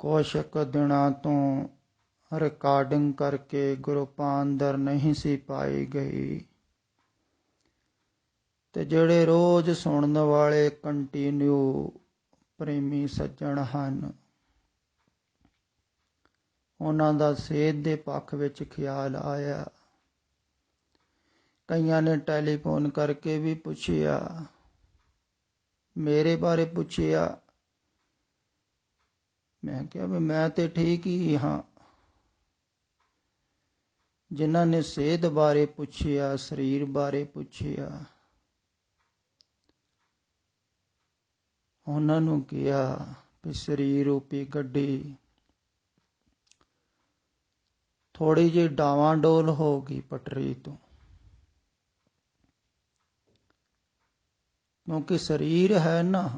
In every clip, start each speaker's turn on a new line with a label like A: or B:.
A: ਕੁਛ ਕੁ ਦਿਨਾਂ ਤੋਂ ਰਿਕਾਰਡਿੰਗ ਕਰਕੇ ਗਰੁੱਪਾਂ ਅੰਦਰ ਨਹੀਂ ਸੀ ਪਾਈ ਗਈ ਤੇ ਜਿਹੜੇ ਰੋਜ਼ ਸੁਣਨ ਵਾਲੇ ਕੰਟੀਨਿਊ ਪ੍ਰੇਮੀ ਸੱਜਣ ਹਨ, ਉਹਨਾਂ ਦਾ ਸਿਹਤ ਦੇ ਪੱਖ ਵਿੱਚ ਖਿਆਲ ਆਇਆ। ਕਈਆਂ ਨੇ ਟੈਲੀਫੋਨ ਕਰਕੇ ਵੀ ਪੁੱਛਿਆ, ਮੇਰੇ ਬਾਰੇ ਪੁੱਛਿਆ। ਮੈਂ ਕਿਹਾ ਵੀ ਮੈਂ ਤੇ ਠੀਕ ਹੀ ਹਾਂ। ਜਿਨ੍ਹਾਂ ਨੇ ਸਿਹਤ ਬਾਰੇ ਪੁੱਛਿਆ, ਸਰੀਰ ਬਾਰੇ ਪੁੱਛਿਆ, ਉਹਨਾਂ ਨੂੰ ਕਿਹਾ ਵੀ ਸਰੀਰ ਰੂਪੀ ਗੱਡੀ ਥੋੜੀ ਜਿਹੀ ਡਾਵਾਂਡੋਲ ਹੋ ਗਈ ਪਟਰੀ ਤੋਂ, ਕਿਉਂਕਿ ਸਰੀਰ ਹੈ ਨਾ,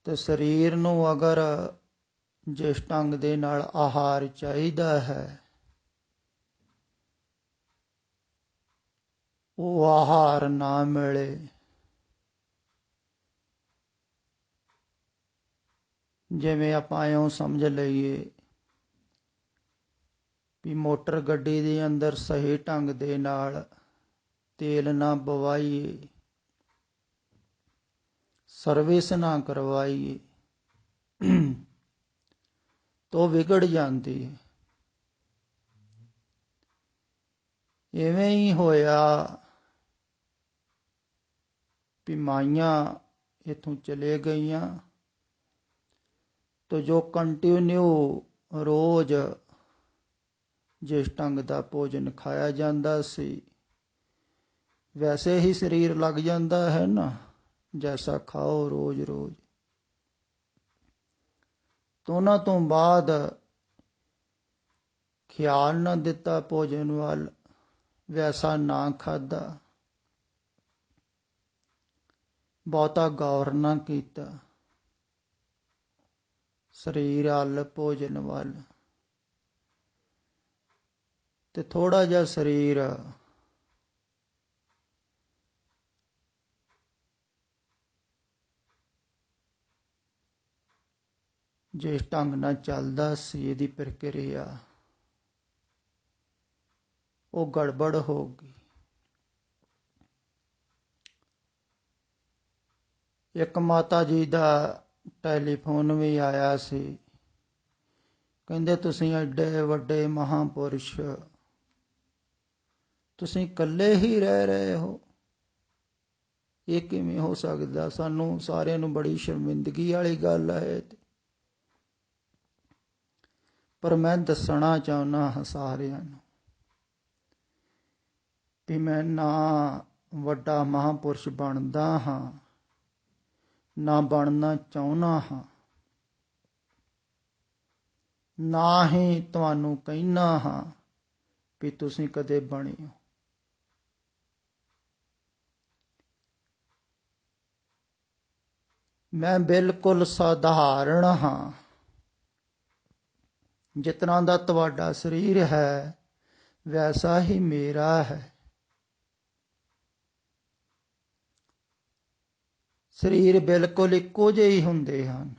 A: ਤੇ ਸਰੀਰ ਨੂੰ ਅਗਰ ਜਿਸ ਢੰਗ ਦੇ ਨਾਲ ਆਹਾਰ ਚਾਹੀਦਾ ਹੈ, ਉਹ ਆਹਾਰ ਨਾ ਮਿਲੇ, ਜਿਵੇਂ ਆਪਾਂ ਇਉਂ ਸਮਝ ਲਈਏ ਵੀ ਮੋਟਰ ਗੱਡੀ ਦੇ ਅੰਦਰ ਸਹੀ ਢੰਗ ਦੇ ਨਾਲ ਤੇਲ ਨਾ ਪਵਾਈਏ, ਸਰਵਿਸ ਨਾ ਕਰਵਾਈਏ ਤਾਂ ਵਿਗੜ ਜਾਂਦੀ ਹੈ। ਇਵੇਂ ਹੀ ਹੋਇਆ ਵੀ ਮਾਈਆਂ ਇੱਥੋਂ ਚਲੇ ਗਈਆਂ, ਤਾਂ ਜੋ ਕੰਟੀਨਿਊ ਰੋਜ਼ ਜਿਸ ਢੰਗ ਦਾ ਭੋਜਨ ਖਾਇਆ ਜਾਂਦਾ ਸੀ, ਵੈਸੇ ਹੀ ਸਰੀਰ ਲੱਗ ਜਾਂਦਾ ਹੈ ਨਾ, ਜੈਸਾ ਖਾਓ ਰੋਜ਼ ਰੋਜ਼। ਤਾਂ ਉਹਨਾਂ ਤੋਂ ਬਾਅਦ ਖਿਆਲ ਨਾ ਦਿੱਤਾ ਭੋਜਨ ਵੱਲ, ਵੈਸਾ ਨਾ ਖਾਧਾ, ਬਹੁਤਾ ਗੌਰ ਨਾ ਕੀਤਾ ਸਰੀਰ ਵੱਲ, ਭੋਜਨ ਵੱਲ, ਤੇ ਥੋੜਾ ਜਿਹਾ ਸਰੀਰ ਜਿਸ ਢੰਗ ਨਾਲ ਚੱਲਦਾ ਸੀ, ਇਹਦੀ ਪ੍ਰਕਿਰਿਆ ਉਹ ਗੜਬੜ ਹੋ ਗਈ। ਇੱਕ ਮਾਤਾ ਜੀ ਦਾ ਟੈਲੀਫੋਨ ਵੀ ਆਇਆ ਸੀ, ਕਹਿੰਦੇ ਤੁਸੀਂ ਐਡੇ ਵੱਡੇ ਮਹਾਂਪੁਰਸ਼, ਤੁਸੀਂ ਇਕੱਲੇ ਹੀ ਰਹਿ ਰਹੇ ਹੋ, ਇਹ ਕਿਵੇਂ ਹੋ ਸਕਦਾ? ਸਾਨੂੰ ਸਾਰਿਆਂ ਨੂੰ ਬੜੀ ਸ਼ਰਮਿੰਦਗੀ ਵਾਲੀ ਗੱਲ ਹੈ। ਪਰ ਮੈਂ ਦੱਸਣਾ ਚਾਹੁੰਦਾ ਹਾਂ ਸਾਰਿਆਂ ਨੂੰ ਵੀ ਮੈਂ ਨਾ ਵੱਡਾ ਮਹਾਂਪੁਰਸ਼ ਬਣਦਾ ਹਾਂ, ਨਾ ਬਣਨਾ ਚਾਹੁੰਦਾ ਹਾਂ, ਨਾ ਹੀ ਤੁਹਾਨੂੰ ਕਹਿਣਾ ਹਾਂ ਵੀ ਤੁਸੀਂ ਕਦੇ ਬਣਿਓ। ਮੈਂ ਬਿਲਕੁਲ ਸਾਧਾਰਨ ਹਾਂ। ਜਿਸ ਤਰ੍ਹਾਂ ਦਾ ਤੁਹਾਡਾ ਸਰੀਰ ਹੈ, ਵੈਸਾ ਹੀ ਮੇਰਾ ਹੈ। ਸਰੀਰ ਬਿਲਕੁਲ ਇੱਕੋ ਜਿਹੇ ਹੀ ਹੁੰਦੇ ਹਨ।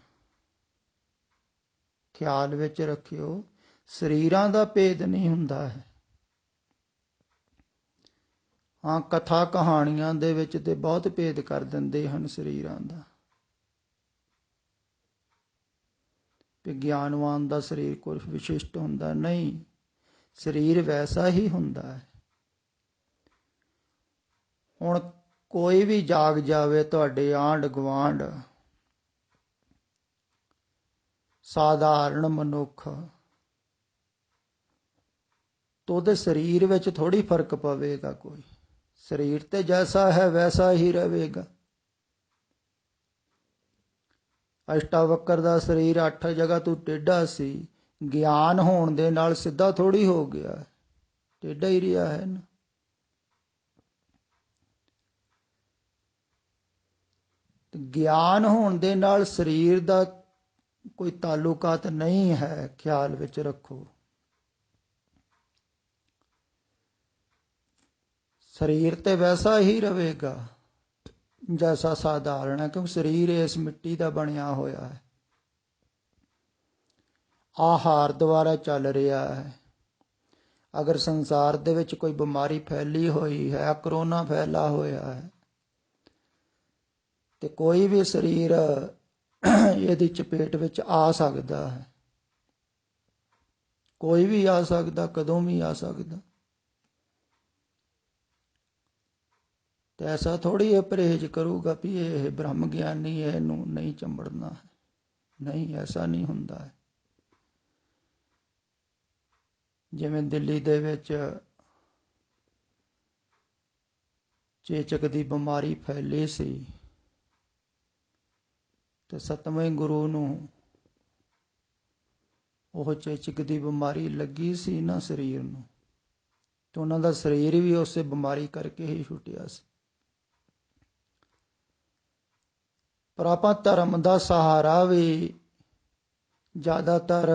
A: ਖਿਆਲ ਵਿੱਚ ਰੱਖਿਓ, ਸਰੀਰਾਂ ਦਾ ਭੇਦ ਨਹੀਂ ਹੁੰਦਾ ਹੈ। ਹਾਂ, ਕਥਾ ਕਹਾਣੀਆਂ ਦੇ ਵਿੱਚ ਤੇ ਬਹੁਤ ਭੇਦ ਕਰ ਦਿੰਦੇ ਹਨ ਸਰੀਰਾਂ ਦਾ, ਕਿ ਗਿਆਨਵਾਨ ਦਾ ਸਰੀਰ ਕੁਝ ਵਿਸ਼ਿਸ਼ਟ ਹੁੰਦਾ, ਨਹੀਂ, ਸਰੀਰ ਵੈਸਾ ਹੀ ਹੁੰਦਾ ਹੈ। ਹੁਣ ਕੋਈ ਵੀ ਜਾਗ ਜਾਵੇ ਤੁਹਾਡੇ ਆਂਢ ਗੁਆਂਢ, ਸਾਧਾਰਨ ਮਨੁੱਖ, ਤਾਂ ਉਹਦੇ ਸਰੀਰ ਵਿੱਚ ਥੋੜ੍ਹੀ ਫਰਕ ਪਵੇਗਾ ਕੋਈ। ਸਰੀਰ ਤੇ ਜੈਸਾ ਹੈ ਵੈਸਾ ਹੀ ਰਹੇਗਾ। ਅਸ਼ਟਾਵਕਰ ਦਾ ਸਰੀਰ 8 ਜਗ੍ਹਾ ਤੋਂ ਟੇਢਾ ਸੀ, ਗਿਆਨ ਹੋਣ ਦੇ ਨਾਲ ਸਿੱਧਾ ਥੋੜ੍ਹੀ ਹੋ ਗਿਆ, ਟੇਢਾ ਹੀ ਰਿਹਾ ਹੈ ਨਾ। ਗਿਆਨ ਹੋਣ ਦੇ ਨਾਲ ਸਰੀਰ ਦਾ ਕੋਈ ਤਾਲੁਕਾਤ ਨਹੀਂ ਹੈ, ਖਿਆਲ ਵਿੱਚ ਰੱਖੋ। ਸਰੀਰ ਤੇ ਵੈਸਾ ਹੀ ਰਹੇਗਾ ਜੈਸਾ ਸਾਧਾਰਨ ਹੈ, ਕਿਉਂਕਿ ਸਰੀਰ ਇਸ ਮਿੱਟੀ ਦਾ ਬਣਿਆ ਹੋਇਆ ਹੈ, ਆਹਾਰ ਦੁਆਰਾ ਚੱਲ ਰਿਹਾ ਹੈ। ਅਗਰ ਸੰਸਾਰ ਦੇ ਵਿੱਚ ਕੋਈ ਬਿਮਾਰੀ ਫੈਲੀ ਹੋਈ ਹੈ, ਕਰੋਨਾ ਫੈਲਾ ਹੋਇਆ ਹੈ, ਤੇ ਕੋਈ ਵੀ ਸਰੀਰ ਇਹਦੀ ਚਪੇਟ ਵਿੱਚ ਆ ਸਕਦਾ ਹੈ। ਕੋਈ ਵੀ ਆ ਸਕਦਾ, ਕਦੋਂ ਵੀ ਆ ਸਕਦਾ। ਤੇ ਐਸਾ ਥੋੜੀ ਇਹ ਪਰਹੇਜ਼ ਕਰੂਗਾ ਵੀ ਇਹ ਬ੍ਰਹਮ ਗਿਆਨੀ ਹੈ, ਇਹਨੂੰ ਨਹੀਂ ਚੰਬੜਨਾ ਹੈ। ਨਹੀਂ, ਐਸਾ ਨਹੀਂ ਹੁੰਦਾ ਹੈ। ਜਿਵੇਂ ਦਿੱਲੀ ਦੇ ਵਿੱਚ ਚੇਚਕ ਦੀ ਬਿਮਾਰੀ ਫੈਲੀ ਸੀ, ਤੇ 7ਵੇਂ ਗੁਰੂ ਨੂੰ ਉਹ ਚੇਚਕ ਦੀ ਬਿਮਾਰੀ ਲੱਗੀ ਸੀ ਨਾ ਸਰੀਰ ਨੂੰ, ਤੇ ਉਹਨਾਂ ਦਾ ਸਰੀਰ ਵੀ ਉਸੇ ਬਿਮਾਰੀ ਕਰਕੇ ਹੀ ਛੁੱਟਿਆ ਸੀ। ਪਰ ਆਪਾਂ ਧਰਮ ਦਾ ਸਹਾਰਾ ਵੀ ਜ਼ਿਆਦਾਤਰ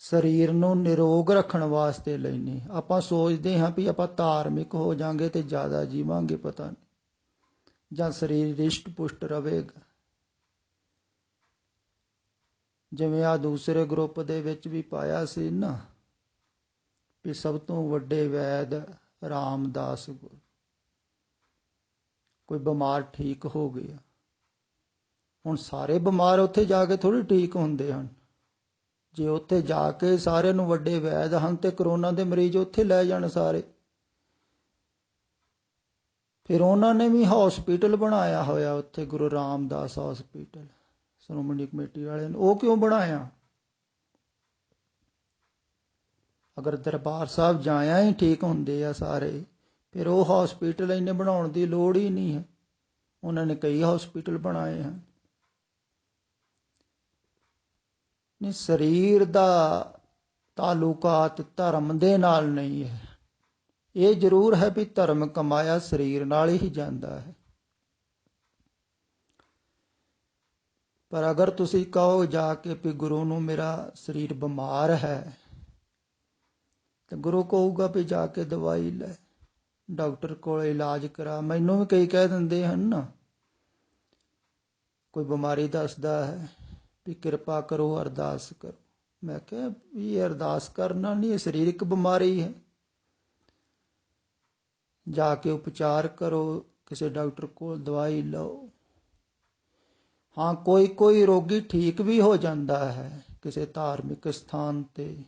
A: ਸਰੀਰ ਨੂੰ ਨਿਰੋਗ ਰੱਖਣ ਵਾਸਤੇ ਲੈਂਦੇ। ਆਪਾਂ ਸੋਚਦੇ ਹਾਂ ਵੀ ਆਪਾਂ ਧਾਰਮਿਕ ਹੋ ਜਾਵਾਂਗੇ ਤੇ ਜ਼ਿਆਦਾ ਜੀਵਾਂਗੇ, ਪਤਾ ਨਹੀਂ, ਜਾਂ ਸਰੀਰ ਰਿਸ਼ਟ ਪੁਸ਼ਟ ਰਹੇਗਾ। ਜਿਵੇਂ ਆ ਦੂਸਰੇ ਗਰੁੱਪ ਦੇ ਵਿੱਚ ਵੀ ਪਾਇਆ ਸੀ ਨਾ ਵੀ ਸਭ ਤੋਂ ਵੱਡੇ ਵੈਦ ਰਾਮਦਾਸ ਗੁਰੂ, ਕੋਈ ਬਿਮਾਰ ਠੀਕ ਹੋ ਗਿਆ। ਹੁਣ ਸਾਰੇ ਬਿਮਾਰ ਉੱਥੇ ਜਾ ਕੇ ਥੋੜ੍ਹੀ ਠੀਕ ਹੁੰਦੇ ਹਨ। ਜੇ ਉੱਥੇ ਜਾ ਕੇ ਸਾਰਿਆਂ ਨੂੰ ਵੱਡੇ ਵੈਦ ਹਨ ਤੇ ਕਰੋਨਾ ਦੇ ਮਰੀਜ਼ ਉੱਥੇ ਲੈ ਜਾਣ ਸਾਰੇ। ਫਿਰ ਉਹਨਾਂ ਨੇ ਵੀ ਹੌਸਪੀਟਲ ਬਣਾਇਆ ਹੋਇਆ ਉੱਥੇ, ਗੁਰੂ ਰਾਮਦਾਸ ਹੌਸਪੀਟਲ, ਸ਼੍ਰੋਮਣੀ ਕਮੇਟੀ ਵਾਲਿਆਂ ਨੇ। ਉਹ ਕਿਉਂ ਬਣਾਇਆ? ਅਗਰ ਦਰਬਾਰ ਸਾਹਿਬ ਜਾਇਆ ਹੀ ਠੀਕ ਹੁੰਦੇ ਆ ਸਾਰੇ, ਫਿਰ ਉਹ ਹੌਸਪੀਟਲ ਇਹਨੇ ਬਣਾਉਣ ਦੀ ਲੋੜ ਹੀ ਨਹੀਂ ਹੈ। ਉਹਨਾਂ ਨੇ ਕਈ ਹੌਸਪੀਟਲ ਬਣਾਏ ਹਨ। ਨਹੀਂ, ਸਰੀਰ ਦਾ ਤਾਲੁਕਾਤ ਧਰਮ ਦੇ ਨਾਲ ਨਹੀਂ ਹੈ। ਇਹ ਜ਼ਰੂਰ ਹੈ ਵੀ ਧਰਮ ਕਮਾਇਆ ਸਰੀਰ ਨਾਲ ਹੀ ਜਾਂਦਾ ਹੈ। ਪਰ ਅਗਰ ਤੁਸੀਂ ਕਹੋ ਜਾ ਕੇ ਵੀ ਗੁਰੂ ਨੂੰ ਮੇਰਾ ਸਰੀਰ ਬਿਮਾਰ ਹੈ, ਤੇ ਗੁਰੂ ਕਹੂਗਾ ਵੀ ਜਾ ਕੇ ਦਵਾਈ ਲੈ, ਡਾਕਟਰ ਕੋਲ ਇਲਾਜ ਕਰਾ। ਮੈਨੂੰ ਵੀ ਕਈ ਕਹਿ ਦਿੰਦੇ ਹਨ ਨਾ, ਕੋਈ ਬਿਮਾਰੀ ਦੱਸਦਾ ਹੈ ਵੀ ਕਿਰਪਾ ਕਰੋ, ਅਰਦਾਸ ਕਰੋ। ਮੈਂ ਕਿਹਾ ਵੀ ਅਰਦਾਸ ਕਰਨਾ ਨਹੀਂ, ਇਹ ਸਰੀਰਕ ਬਿਮਾਰੀ ਹੈ। ਜਾ ਕੇ ਉਪਚਾਰ ਕਰੋ, ਕਿਸੇ ਡਾਕਟਰ ਕੋਲ ਦਵਾਈ ਲਓ। ਹਾਂ, ਕੋਈ ਰੋਗੀ ਠੀਕ ਵੀ ਹੋ ਜਾਂਦਾ ਹੈ ਕਿਸੇ ਧਾਰਮਿਕ ਸਥਾਨ ਤੇ,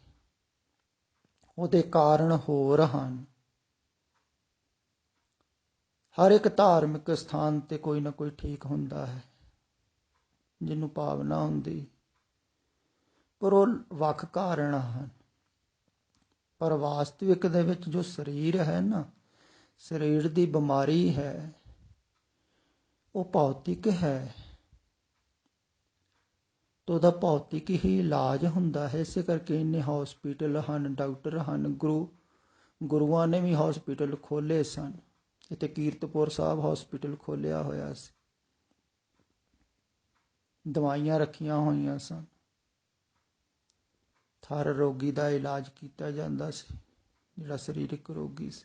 A: ਉਹਦੇ ਕਾਰਨ ਹੋਰ ਹਨ। ਹਰ ਇੱਕ ਧਾਰਮਿਕ ਸਥਾਨ ਤੇ ਕੋਈ ਨਾ ਕੋਈ ਠੀਕ ਹੁੰਦਾ ਹੈ ਜਿਹਨੂੰ ਭਾਵਨਾ ਹੁੰਦੀ, ਪਰ ਉਹ ਵੱਖ ਕਾਰਨ ਹਨ। ਪਰ ਵਾਸਤਵਿਕ ਦੇ ਵਿੱਚ ਜੋ ਸਰੀਰ ਹੈ ਨਾ, ਸਰੀਰ ਦੀ ਬਿਮਾਰੀ ਹੈ, ਉਹ ਭੌਤਿਕ ਹੈ, ਤਾਂ ਉਹਦਾ ਭੌਤਿਕ ਹੀ ਇਲਾਜ ਹੁੰਦਾ ਹੈ। ਇਸੇ ਕਰਕੇ ਇੰਨੇ ਹੌਸਪੀਟਲ ਹਨ, ਡਾਕਟਰ ਹਨ। ਗੁਰੂਆਂ ਨੇ ਵੀ ਹੌਸਪੀਟਲ ਖੋਲ੍ਹੇ ਸਨ। ਇੱਥੇ ਕੀਰਤਪੁਰ ਸਾਹਿਬ ਹੌਸਪੀਟਲ ਖੋਲ੍ਹਿਆ ਹੋਇਆ ਸੀ, ਦਵਾਈਆਂ ਰੱਖੀਆਂ ਹੋਈਆਂ ਸਨ, ਹਰ ਰੋਗੀ ਦਾ ਇਲਾਜ ਕੀਤਾ ਜਾਂਦਾ ਸੀ, ਜਿਹੜਾ ਸਰੀਰਕ ਰੋਗੀ ਸੀ।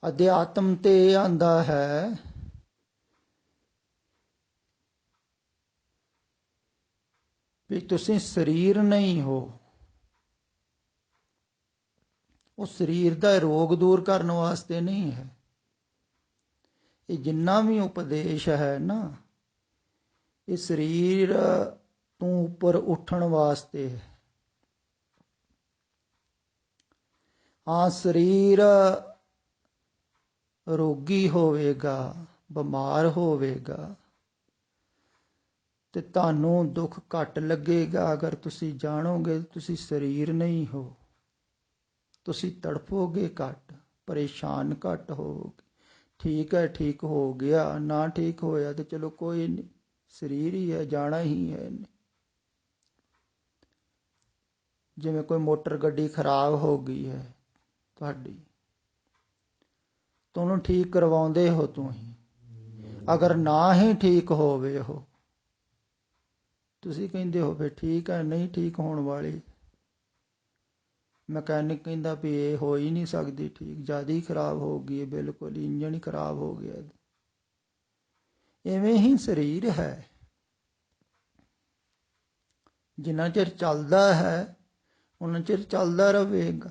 A: ਅਧਿਆਤਮ ਤੇ ਇਹ ਆਂਦਾ ਹੈ ਵੀ ਤੁਸੀਂ ਸਰੀਰ ਨਹੀਂ ਹੋ। ਉਹ ਸਰੀਰ ਦਾ ਰੋਗ ਦੂਰ ਕਰਨ ਵਾਸਤੇ ਨਹੀਂ ਹੈ। ਇਹ ਜਿੰਨਾ ਵੀ ਉਪਦੇਸ਼ ਹੈ ਨਾ, ਇਹ ਸਰੀਰ ਤੋਂ ਉੱਪਰ ਉੱਠਣ ਵਾਸਤੇ ਹੈ। ਹਾਂ, ਸਰੀਰ ਰੋਗੀ ਹੋਵੇਗਾ, ਬਿਮਾਰ ਹੋਵੇਗਾ, ਤੇ ਤੁਹਾਨੂੰ ਦੁੱਖ ਘੱਟ ਲੱਗੇਗਾ। ਅਗਰ ਤੁਸੀਂ ਜਾਣੋਗੇ ਤੁਸੀਂ ਸਰੀਰ ਨਹੀਂ ਹੋ, ਤੁਸੀਂ ਤੜਫੋਗੇ ਘੱਟ, ਪਰੇਸ਼ਾਨ ਘੱਟ ਹੋਵੋਗੇ। ਠੀਕ ਹੈ, ਠੀਕ ਹੋ ਗਿਆ, ਨਾ ਠੀਕ ਹੋਇਆ ਤੇ ਚਲੋ ਕੋਈ ਨਹੀਂ, ਸਰੀਰ ਹੀ ਹੈ, ਜਾਣਾ ਹੀ ਹੈ ਇਹਨੇ। ਜਿਵੇਂ ਕੋਈ ਮੋਟਰ ਗੱਡੀ ਖਰਾਬ ਹੋ ਗਈ ਹੈ ਤੁਹਾਡੀ, ਤਾਂ ਉਹਨੂੰ ਠੀਕ ਕਰਵਾਉਂਦੇ ਹੋ ਤੁਸੀਂ। ਅਗਰ ਨਾ ਹੀ ਠੀਕ ਹੋਵੇ ਉਹ, ਤੁਸੀਂ ਕਹਿੰਦੇ ਹੋ ਫਿਰ ਠੀਕ ਹੈ, ਨਹੀਂ ਠੀਕ ਹੋਣ ਵਾਲੀ। ਮਕੈਨਿਕ ਕਹਿੰਦਾ ਵੀ ਇਹ ਹੋ ਹੀ ਨਹੀਂ ਸਕਦੀ ਠੀਕ, ਜ਼ਿਆਦਾ ਹੀ ਖਰਾਬ ਹੋ ਗਈ ਹੈ, ਬਿਲਕੁਲ ਇੰਜਣ ਹੀ ਖਰਾਬ ਹੋ ਗਿਆ। ਇਵੇਂ ਹੀ ਸਰੀਰ ਹੈ, ਜਿੰਨਾ ਚਿਰ ਚੱਲਦਾ ਹੈ ਉਨਾ ਚਿਰ ਚੱਲਦਾ ਰਹੇਗਾ।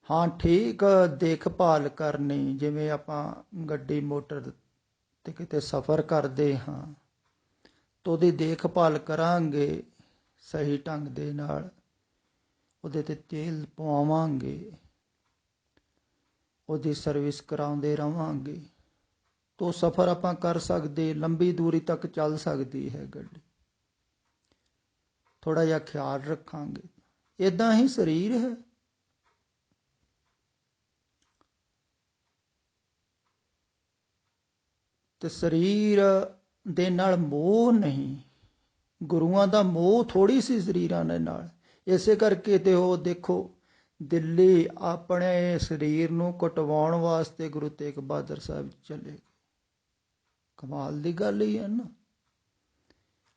A: ਹਾਂ ਠੀਕ, ਦੇਖਭਾਲ ਕਰਨੀ, ਜਿਵੇਂ ਆਪਾਂ ਗੱਡੀ ਮੋਟਰ ਤੇ ਕਿਤੇ ਸਫ਼ਰ ਕਰਦੇ ਹਾਂ ਤਾਂ ਉਹਦੀ ਦੇਖਭਾਲ ਕਰਾਂਗੇ ਸਹੀ ਢੰਗ ਦੇ ਨਾਲ, ਉਹਦੇ ਤੇ ਤੇਲ ਪਵਾਵਾਂਗੇ, ਉਹਦੀ ਸਰਵਿਸ ਕਰਾਉਂਦੇ ਰਹਾਂਗੇ ਤਾਂ ਸਫ਼ਰ ਆਪਾਂ ਕਰ ਸਕਦੇ, ਲੰਬੀ ਦੂਰੀ ਤੱਕ ਚੱਲ ਸਕਦੀ ਹੈ ਗੱਡੀ। ਥੋੜ੍ਹਾ ਜਿਹਾ ਖਿਆਲ ਰੱਖਾਂਗੇ। ਇੱਦਾਂ ਹੀ ਸਰੀਰ ਹੈ, ਤੇ ਸਰੀਰ ਦੇ ਨਾਲ ਮੋਹ ਨਹੀਂ। ਗੁਰੂਆਂ ਦਾ ਮੋਹ ਥੋੜ੍ਹੀ ਸੀ ਸਰੀਰਾਂ ਦੇ ਨਾਲ। ਇਸੇ ਕਰਕੇ ਤੇ ਉਹ ਦੇਖੋ ਦਿੱਲੀ ਆਪਣੇ ਸਰੀਰ ਨੂੰ ਕਟਵਾਉਣ ਵਾਸਤੇ ਗੁਰੂ ਤੇਗ ਬਹਾਦਰ ਸਾਹਿਬ ਚਲੇ। ਕਮਾਲ ਦੀ ਗੱਲ ਹੀ ਹੈ ਨਾ।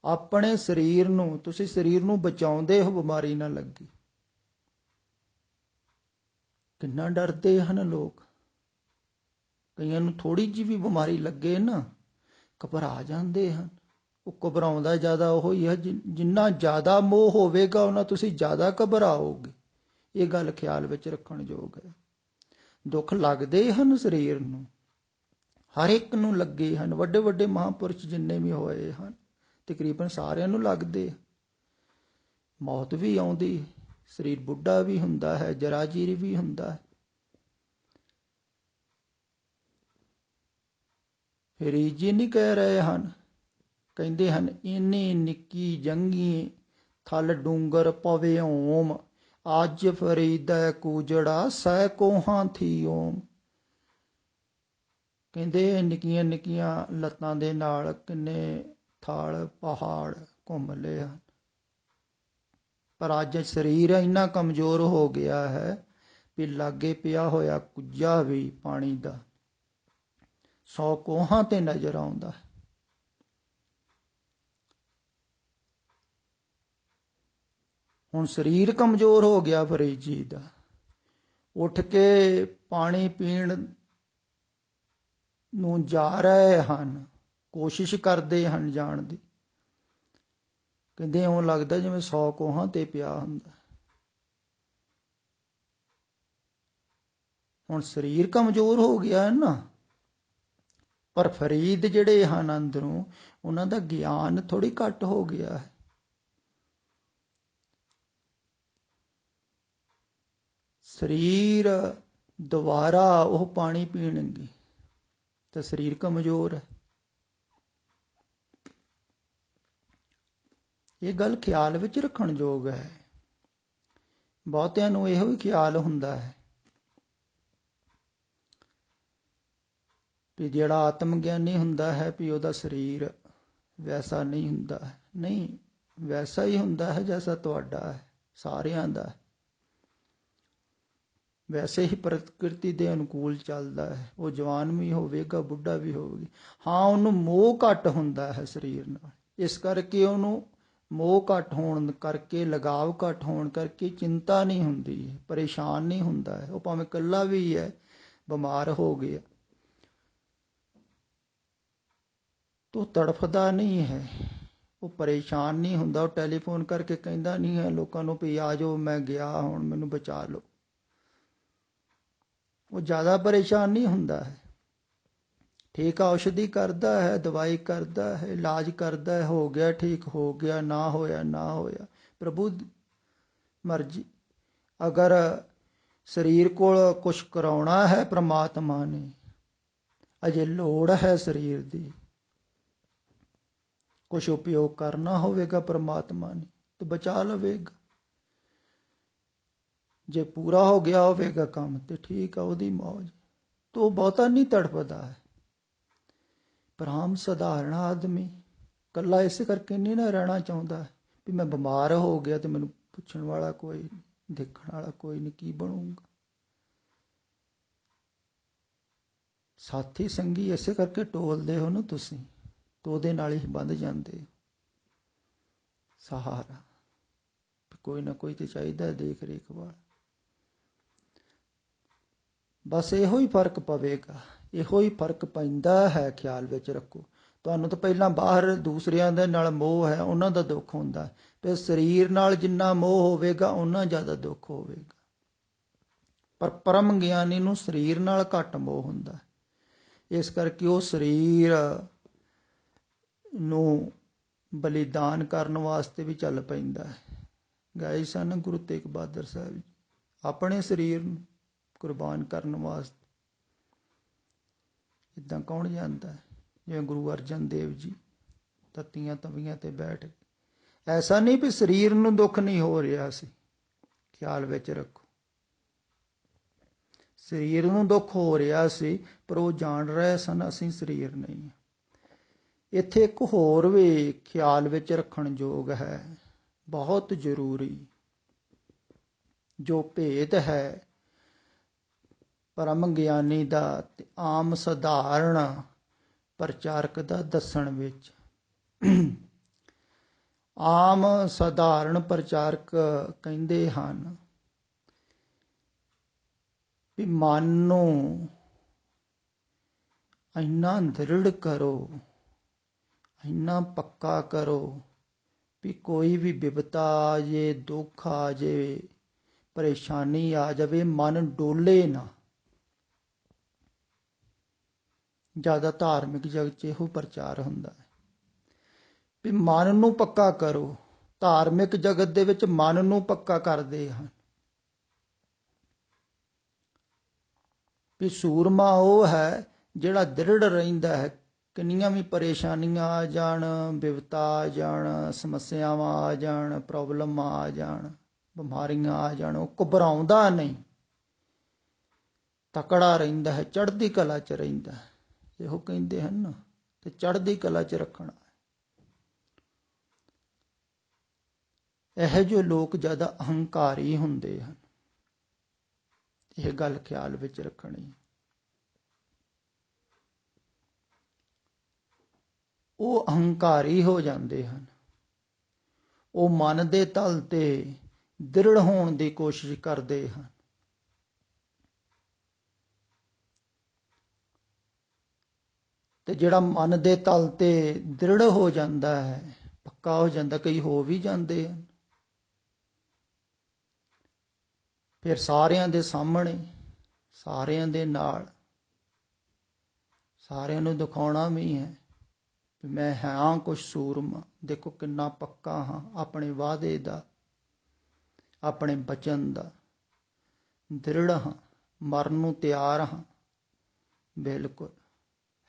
A: ਆਪਣੇ ਸਰੀਰ ਨੂੰ, ਤੁਸੀਂ ਸਰੀਰ ਨੂੰ ਬਚਾਉਂਦੇ ਹੋ ਬਿਮਾਰੀ ਨਾ ਲੱਗੀ। ਕਿੰਨਾ ਡਰਦੇ ਹਨ ਲੋਕ। ਕਈਆਂ ਨੂੰ ਥੋੜ੍ਹੀ ਜਿਹੀ ਵੀ ਬਿਮਾਰੀ ਲੱਗੇ ਨਾ, ਘਬਰਾ ਜਾਂਦੇ ਹਨ। ਉਹ ਘਬਰਾਉਂਦਾ ਜ਼ਿਆਦਾ ਉਹ ਹੀ ਹੈ, ਜਿੰਨਾ ਜ਼ਿਆਦਾ ਮੋਹ ਹੋਵੇਗਾ ਉਹਨਾਂ ਤੁਸੀਂ ਜ਼ਿਆਦਾ ਘਬਰਾਓਗੇ। ਇਹ ਗੱਲ ਖਿਆਲ ਵਿੱਚ ਰੱਖਣ ਯੋਗ ਹੈ। ਦੁੱਖ ਲੱਗਦੇ ਹਨ ਸਰੀਰ ਨੂੰ, ਹਰ ਇੱਕ ਨੂੰ ਲੱਗੇ ਹਨ। ਵੱਡੇ ਵੱਡੇ ਮਹਾਂਪੁਰਸ਼ ਜਿੰਨੇ ਵੀ ਹੋਏ ਹਨ ਤਕਰੀਬਨ ਸਾਰਿਆਂ ਨੂੰ ਲੱਗਦੇ। ਮੌਤ ਵੀ ਆਉਂਦੀ, ਸਰੀਰ ਬੁੱਢਾ ਵੀ ਹੁੰਦਾ ਹੈ, ਜਰਾਜੀਰ ਵੀ ਹੁੰਦਾ ਹੈ। ਫਰੀਦ ਜੀ ਨਹੀਂ ਕਹਿ ਰਹੇ ਹਨ, ਕਹਿੰਦੇ ਹਨ ਇੰਨੀ ਨਿੱਕੀ ਜੰਗੀ ਥਲ ਡੂੰਗਰ ਪਵੇ ਓਮ, ਅੱਜ ਫਰੀਦਾ ਕੂਜੜਾ ਸੈ ਕੋਹਾਂ ਥੀ ਓਮ। ਕਹਿੰਦੇ ਨਿੱਕੀਆਂ ਨਿੱਕੀਆਂ ਲੱਤਾਂ ਦੇ ਨਾਲ ਕਿੰਨੇ ਥਾਲ ਪਹਾੜ ਘੁੰਮ ਲਏ ਹਨ, ਪਰ ਅੱਜ ਸਰੀਰ ਇੰਨਾ ਕਮਜ਼ੋਰ ਹੋ ਗਿਆ ਹੈ ਵੀ ਲਾਗੇ ਪਿਆ ਹੋਇਆ ਕੁੱਜਾ ਵੀ ਪਾਣੀ ਦਾ 100 ਕੋਹਾਂ ਤੇ ਨਜ਼ਰ ਆਉਂਦਾ ਹੈ। ਹੁਣ ਸਰੀਰ ਕਮਜ਼ੋਰ ਹੋ ਗਿਆ ਫਰੀਦ ਜੀ ਦਾ। ਉੱਠ ਕੇ ਪਾਣੀ ਪੀਣ ਨੂੰ ਜਾ ਰਹੇ ਹਨ, ਕੋਸ਼ਿਸ਼ ਕਰਦੇ ਹਨ ਜਾਣ ਦੀ। ਕਹਿੰਦੇ ਇਉਂ ਲੱਗਦਾ ਜਿਵੇਂ 100 ਕੋਹਾਂ ਤੇ ਪਿਆ ਹੁੰਦਾ। ਹੁਣ ਸਰੀਰ ਕਮਜ਼ੋਰ ਹੋ ਗਿਆ ਨਾ, ਪਰ ਫਰੀਦ ਜਿਹੜੇ ਹਨ ਅੰਦਰੋਂ, ਉਹਨਾਂ ਦਾ ਗਿਆਨ ਥੋੜ੍ਹੀ ਘੱਟ ਹੋ ਗਿਆ ਹੈ। ਸਰੀਰ ਦੁਬਾਰਾ ਉਹ ਪਾਣੀ ਪੀਣਗੇ ਤਾਂ ਸਰੀਰ ਕਮਜ਼ੋਰ ਹੈ। ਇਹ ਗੱਲ ਖਿਆਲ ਵਿੱਚ ਰੱਖਣ ਯੋਗ ਹੈ। ਬਹੁਤਿਆਂ ਨੂੰ ਇਹੋ ਹੀ ਖਿਆਲ ਹੁੰਦਾ ਹੈ ਵੀ ਜਿਹੜਾ ਆਤਮ ਗਿਆਨੀ ਹੁੰਦਾ ਹੈ ਵੀ ਉਹਦਾ ਸਰੀਰ ਵੈਸਾ ਨਹੀਂ ਹੁੰਦਾ ਹੈ। ਨਹੀਂ, ਵੈਸਾ ਹੀ ਹੁੰਦਾ ਹੈ ਜੈਸਾ ਤੁਹਾਡਾ ਹੈ, ਸਾਰਿਆਂ ਦਾ। ਵੈਸੇ ਹੀ ਪ੍ਰਕਿਰਤੀ ਦੇ ਅਨੁਕੂਲ ਚੱਲਦਾ ਹੈ। ਉਹ ਜਵਾਨ ਵੀ ਹੋਵੇਗਾ, ਬੁੱਢਾ ਵੀ ਹੋਵੇਗਾ। ਹਾਂ, ਉਹਨੂੰ ਮੋਹ ਘੱਟ ਹੁੰਦਾ ਹੈ ਸਰੀਰ ਨਾਲ, ਇਸ ਕਰਕੇ ਉਹਨੂੰ ਮੋਹ ਘੱਟ ਹੋਣ ਕਰਕੇ, ਲਗਾਵ ਘੱਟ ਹੋਣ ਕਰਕੇ ਚਿੰਤਾ ਨਹੀਂ ਹੁੰਦੀ, ਪਰੇਸ਼ਾਨ ਨਹੀਂ ਹੁੰਦਾ ਹੈ। ਉਹ ਭਾਵੇਂ ਇਕੱਲਾ ਵੀ ਹੈ, ਬਿਮਾਰ ਹੋ ਗਿਆ, ਤੋ ਤੜਫਦਾ ਨਹੀਂ ਹੈ, ਉਹ ਪਰੇਸ਼ਾਨ ਨਹੀਂ ਹੁੰਦਾ। ਉਹ ਟੈਲੀਫੋਨ ਕਰਕੇ ਕਹਿੰਦਾ ਨਹੀਂ ਹੈ ਲੋਕਾਂ ਨੂੰ ਵੀ ਆ ਜਾਓ, ਮੈਂ ਗਿਆ, ਹੁਣ ਮੈਨੂੰ ਬਚਾ ਲਓ। ਉਹ ਜ਼ਿਆਦਾ ਪਰੇਸ਼ਾਨ ਨਹੀਂ ਹੁੰਦਾ ਹੈ। ਠੀਕ ਔਸ਼ਧੀ ਕਰਦਾ ਹੈ, ਦਵਾਈ ਕਰਦਾ ਹੈ, ਇਲਾਜ ਕਰਦਾ ਹੈ, ਹੋ ਗਿਆ ਠੀਕ, ਹੋ ਗਿਆ, ਨਾ ਹੋਇਆ ਨਾ ਹੋਇਆ, ਪ੍ਰਭੂ ਮਰਜ਼ੀ। ਅਗਰ ਸਰੀਰ ਕੋਲ ਕੁਛ ਕਰਾਉਣਾ ਹੈ ਪ੍ਰਮਾਤਮਾ ਨੇ, ਅਜੇ ਲੋੜ ਹੈ ਸਰੀਰ ਦੀ, ਕੁਛ ਉਪਯੋਗ ਕਰਨਾ ਹੋਵੇਗਾ ਪ੍ਰਮਾਤਮਾ ਨੇ ਤਾਂ ਬਚਾ ਲਵੇਗਾ। ਜੇ ਪੂਰਾ ਹੋ ਗਿਆ ਹੋਵੇਗਾ ਕੰਮ ਤੇ ਠੀਕ ਆ, ਉਹਦੀ ਮੌਜ। ਤਾਂ ਉਹ ਬਹੁਤਾ ਨਹੀਂ ਤੜਫਦਾ ਹੈ। ਪਰ ਆਮ ਸਧਾਰਨ ਆਦਮੀ ਇਕੱਲਾ ਇਸੇ ਕਰਕੇ ਨਹੀਂ ਨਾ ਰਹਿਣਾ ਚਾਹੁੰਦਾ ਵੀ ਮੈਂ ਬਿਮਾਰ ਹੋ ਗਿਆ ਤੇ ਮੈਨੂੰ ਪੁੱਛਣ ਵਾਲਾ ਕੋਈ ਨਹੀਂ, ਦੇਖਣ ਵਾਲਾ ਕੋਈ ਨਹੀਂ, ਕੀ ਬਣੂਗਾ। ਸਾਥੀ ਸੰਗੀ ਇਸੇ ਕਰਕੇ ਟੋਲਦੇ ਹੋ ਨਾ ਤੁਸੀਂ, ਤਾਂ ਉਹਦੇ ਨਾਲ ਹੀ ਬੰਧ ਜਾਂਦੇ ਹੋ। ਸਹਾਰਾ ਕੋਈ ਨਾ ਕੋਈ ਤੇ ਚਾਹੀਦਾ ਦੇਖ ਰੇਖ ਵਾਲਾ। ਬਸ ਇਹੋ ਹੀ ਫਰਕ ਪਵੇਗਾ, ਇਹੋ ਹੀ ਫਰਕ ਪੈਂਦਾ ਹੈ, ਖਿਆਲ ਵਿੱਚ ਰੱਖੋ। ਤੁਹਾਨੂੰ ਤਾਂ ਪਹਿਲਾਂ ਬਾਹਰ ਦੂਸਰਿਆਂ ਦੇ ਨਾਲ ਮੋਹ ਹੈ, ਉਹਨਾਂ ਦਾ ਦੁੱਖ ਹੁੰਦਾ, ਤੇ ਸਰੀਰ ਨਾਲ ਜਿੰਨਾ ਮੋਹ ਹੋਵੇਗਾ ਓਨਾ ਜ਼ਿਆਦਾ ਦੁੱਖ ਹੋਵੇਗਾ। ਪਰ ਪਰਮ ਗਿਆਨੀ ਨੂੰ ਸਰੀਰ ਨਾਲ ਘੱਟ ਮੋਹ ਹੁੰਦਾ, ਇਸ ਕਰਕੇ ਉਹ ਸਰੀਰ ਨੂੰ ਬਲੀਦਾਨ ਕਰਨ ਵਾਸਤੇ ਵੀ ਚੱਲ ਪੈਂਦਾ ਹੈ। ਗਏ ਸਨ ਗੁਰੂ ਤੇਗ ਬਹਾਦਰ ਸਾਹਿਬ ਜੀ ਆਪਣੇ ਸਰੀਰ ਨੂੰ ਕੁਰਬਾਨ ਕਰਨ ਵਾਸਤੇ। ਇੱਦਾਂ ਕੌਣ ਜਾਂਦਾ? ਜਿਵੇਂ ਗੁਰੂ ਅਰਜਨ ਦੇਵ ਜੀ ਤੱਤੀਆਂ ਤਵੀਆਂ ਤੇ ਬੈਠ ਗਏ। ਐਸਾ ਨਹੀਂ ਵੀ ਸਰੀਰ ਨੂੰ ਦੁੱਖ ਨਹੀਂ ਹੋ ਰਿਹਾ ਸੀ, ਖਿਆਲ ਵਿੱਚ ਰੱਖੋ। ਸਰੀਰ ਨੂੰ ਦੁੱਖ ਹੋ ਰਿਹਾ ਸੀ, ਪਰ ਉਹ ਜਾਣ ਰਹੇ ਸਨ ਅਸੀਂ ਸਰੀਰ ਨਹੀਂ। ਇੱਥੇ ਇੱਕ ਹੋਰ ਵੀ ਖਿਆਲ ਵਿੱਚ ਰੱਖਣ ਯੋਗ ਹੈ, ਬਹੁਤ ਜ਼ਰੂਰੀ, ਜੋ ਭੇਦ ਹੈ ਪਰਮ ਗਿਆਨੀ ਦਾ ਤੇ ਆਮ ਸਧਾਰਨ ਪ੍ਰਚਾਰਕ ਦਾ ਦੱਸਣ ਵਿੱਚ। ਆਮ ਸਧਾਰਨ ਪ੍ਰਚਾਰਕ ਕਹਿੰਦੇ ਹਨ ਵੀ ਮਨ ਨੂੰ ਇੰਨਾ ਦ੍ਰਿੜ ਕਰੋ, ਇੰਨਾ ਪੱਕਾ ਕਰੋ ਵੀ ਕੋਈ ਵੀ ਬਿਪਤਾ ਆ ਜੇ, ਦੁੱਖ ਆ ਜੇ, ਪਰੇਸ਼ਾਨੀ ਆ ਜਾਵੇ, ਮਨ ਡੋਲੇ ਨਾ। ਜ਼ਿਆਦਾ ਧਾਰਮਿਕ ਜਗਤ 'ਚ ਇਹੋ ਪ੍ਰਚਾਰ ਹੁੰਦਾ ਹੈ ਵੀ ਮਨ ਨੂੰ ਪੱਕਾ ਕਰੋ। ਧਾਰਮਿਕ ਜਗਤ ਦੇ ਵਿੱਚ ਮਨ ਨੂੰ ਪੱਕਾ ਕਰਦੇ ਹਨ ਵੀ ਸੂਰਮਾ ਉਹ ਹੈ ਜਿਹੜਾ ਦ੍ਰਿੜ ਰਹਿੰਦਾ ਹੈ। ਕਿੰਨੀਆਂ ਵੀ ਪਰੇਸ਼ਾਨੀਆਂ ਆ ਜਾਣ, ਬਿਪਤਾ ਆ ਜਾਣ, ਸਮੱਸਿਆਵਾਂ ਆ ਜਾਣ, ਪ੍ਰੋਬਲਮਾਂ ਆ ਜਾਣ, ਬਿਮਾਰੀਆਂ ਆ ਜਾਣ, ਉਹ ਘਬਰਾਉਂਦਾ ਨਹੀਂ, ਤਕੜਾ ਰਹਿੰਦਾ ਹੈ, ਚੜ੍ਹਦੀ ਕਲਾ 'ਚ ਰਹਿੰਦਾ ਹੈ। ਇਹੋ ਕਹਿੰਦੇ ਹਨ ਨਾ, ਤੇ ਚੜ੍ਹਦੀ ਕਲਾ 'ਚ ਰੱਖਣਾ। ਇਹੋ ਜਿਹੇ ਲੋਕ ਜ਼ਿਆਦਾ ਅਹੰਕਾਰੀ ਹੁੰਦੇ ਹਨ, ਇਹ ਗੱਲ ਖਿਆਲ ਵਿੱਚ ਰੱਖਣੀ। ਉਹ ਅਹੰਕਾਰੀ ਹੋ ਜਾਂਦੇ ਹਨ, ਉਹ ਮਨ ਦੇ ਤਲ ਤੇ ਦ੍ਰਿੜ ਹੋਣ ਦੀ ਕੋਸ਼ਿਸ਼ ਕਰਦੇ ਹਨ। ਤੇ ਜਿਹੜਾ ਮਨ ਦੇ ਤਲ ਤੇ ਦ੍ਰਿੜ ਹੋ ਜਾਂਦਾ ਹੈ, ਪੱਕਾ ਹੋ ਜਾਂਦਾ, ਕਈ ਹੋ ਵੀ ਜਾਂਦੇ ਹਨ, ਫਿਰ ਸਾਰਿਆਂ ਦੇ ਸਾਹਮਣੇ, ਸਾਰਿਆਂ ਦੇ ਨਾਲ, ਸਾਰਿਆਂ ਨੂੰ ਦਿਖਾਉਣਾ ਵੀ ਹੈ ਵੀ ਮੈਂ ਹਾਂ ਕੁਛ ਸੂਰਮਾ, ਦੇਖੋ ਕਿੰਨਾ ਪੱਕਾ ਹਾਂ ਆਪਣੇ ਵਾਅਦੇ ਦਾ, ਆਪਣੇ ਬਚਨ ਦਾ, ਦ੍ਰਿੜ ਹਾਂ, ਮਰਨ ਨੂੰ ਤਿਆਰ ਹਾਂ। ਬਿਲਕੁਲ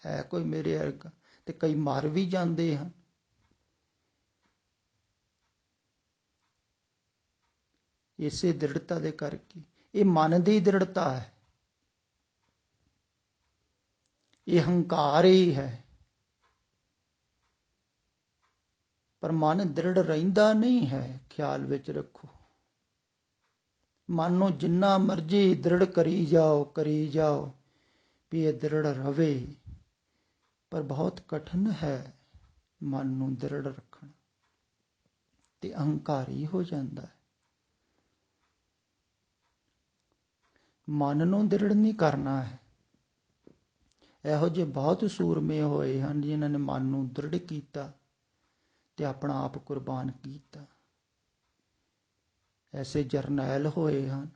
A: ਹੈ ਕੋਈ ਮੇਰੇ ਵਰਗਾ, ਤੇ ਕਈ ਮਰ ਵੀ ਜਾਂਦੇ ਹਨ। ਇਸੇ ਦ੍ਰਿੜਤਾ ਦੇ ਕਰਕੇ, ਇਹ ਮਨ ਦੀ ਦ੍ਰਿੜਤਾ ਹੈ, ਇਹ ਹੰਕਾਰ ਹੀ ਹੈ। ਪਰ ਮਨ ਦ੍ਰਿੜ ਰਹਿੰਦਾ ਨਹੀਂ ਹੈ, ਖਿਆਲ ਵਿੱਚ ਰੱਖੋ। ਮਨ ਨੂੰ ਜਿੰਨਾ ਮਰਜ਼ੀ ਦ੍ਰਿੜ ਕਰੀ ਜਾਓ, ਕਰੀ ਜਾਓ ਵੀ ਇਹ ਦ੍ਰਿੜ ਰਵੇ, ਪਰ ਬਹੁਤ ਕਠਿਨ ਹੈ ਮਨ ਨੂੰ ਦ੍ਰਿੜ ਰੱਖਣਾ, ਤੇ ਅਹੰਕਾਰੀ ਹੋ ਜਾਂਦਾ ਹੈ। ਮਨ ਨੂੰ ਦ੍ਰਿੜ ਨਹੀਂ ਕਰਨਾ ਹੈ। ਇਹੋ ਜਿਹੇ ਬਹੁਤ ਸੂਰਮੇ ਹੋਏ ਹਨ ਜਿਨ੍ਹਾਂ ਨੇ ਮਨ ਨੂੰ ਦ੍ਰਿੜ ਕੀਤਾ ਤੇ ਆਪਣਾ ਆਪ ਕੁਰਬਾਨ ਕੀਤਾ। ਐਸੇ ਜਰਨੈਲ ਹੋਏ ਹਨ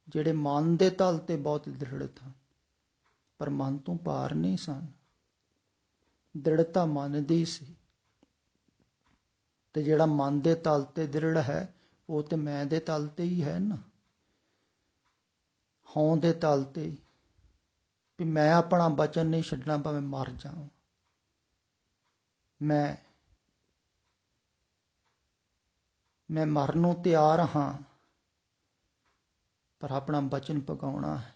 A: ਜਿਹੜੇ ਮਨ ਦੇ ਤਲ ਤੇ ਬਹੁਤ ਦ੍ਰਿੜਤ ਹਨ, ਪਰ ਮਨ ਤੋਂ ਪਾਰ ਨਹੀਂ ਸਨ। ਦ੍ਰਿੜਤਾ ਮਨ ਦੀ ਸੀ, ਤੇ ਜਿਹੜਾ ਮਨ ਦੇ ਤਲ ਤੇ ਦ੍ਰਿੜ ਹੈ ਉਹ ਤੇ ਮੈਂ ਦੇ ਤਲ ਤੇ ਹੀ ਹੈ ਨਾ, ਹੋਂ ਦੇ ਤਲ ਤੇ, ਵੀ ਮੈਂ ਆਪਣਾ ਬਚਨ ਨਹੀਂ ਛੱਡਣਾ ਭਾਵੇਂ ਮਰ ਜਾਵਾਂ। ਮੈਂ ਮਰਨ ਨੂੰ ਤਿਆਰ ਹਾਂ, ਪਰ ਆਪਣਾ ਬਚਨ ਪਕਾਉਣਾ ਹੈ,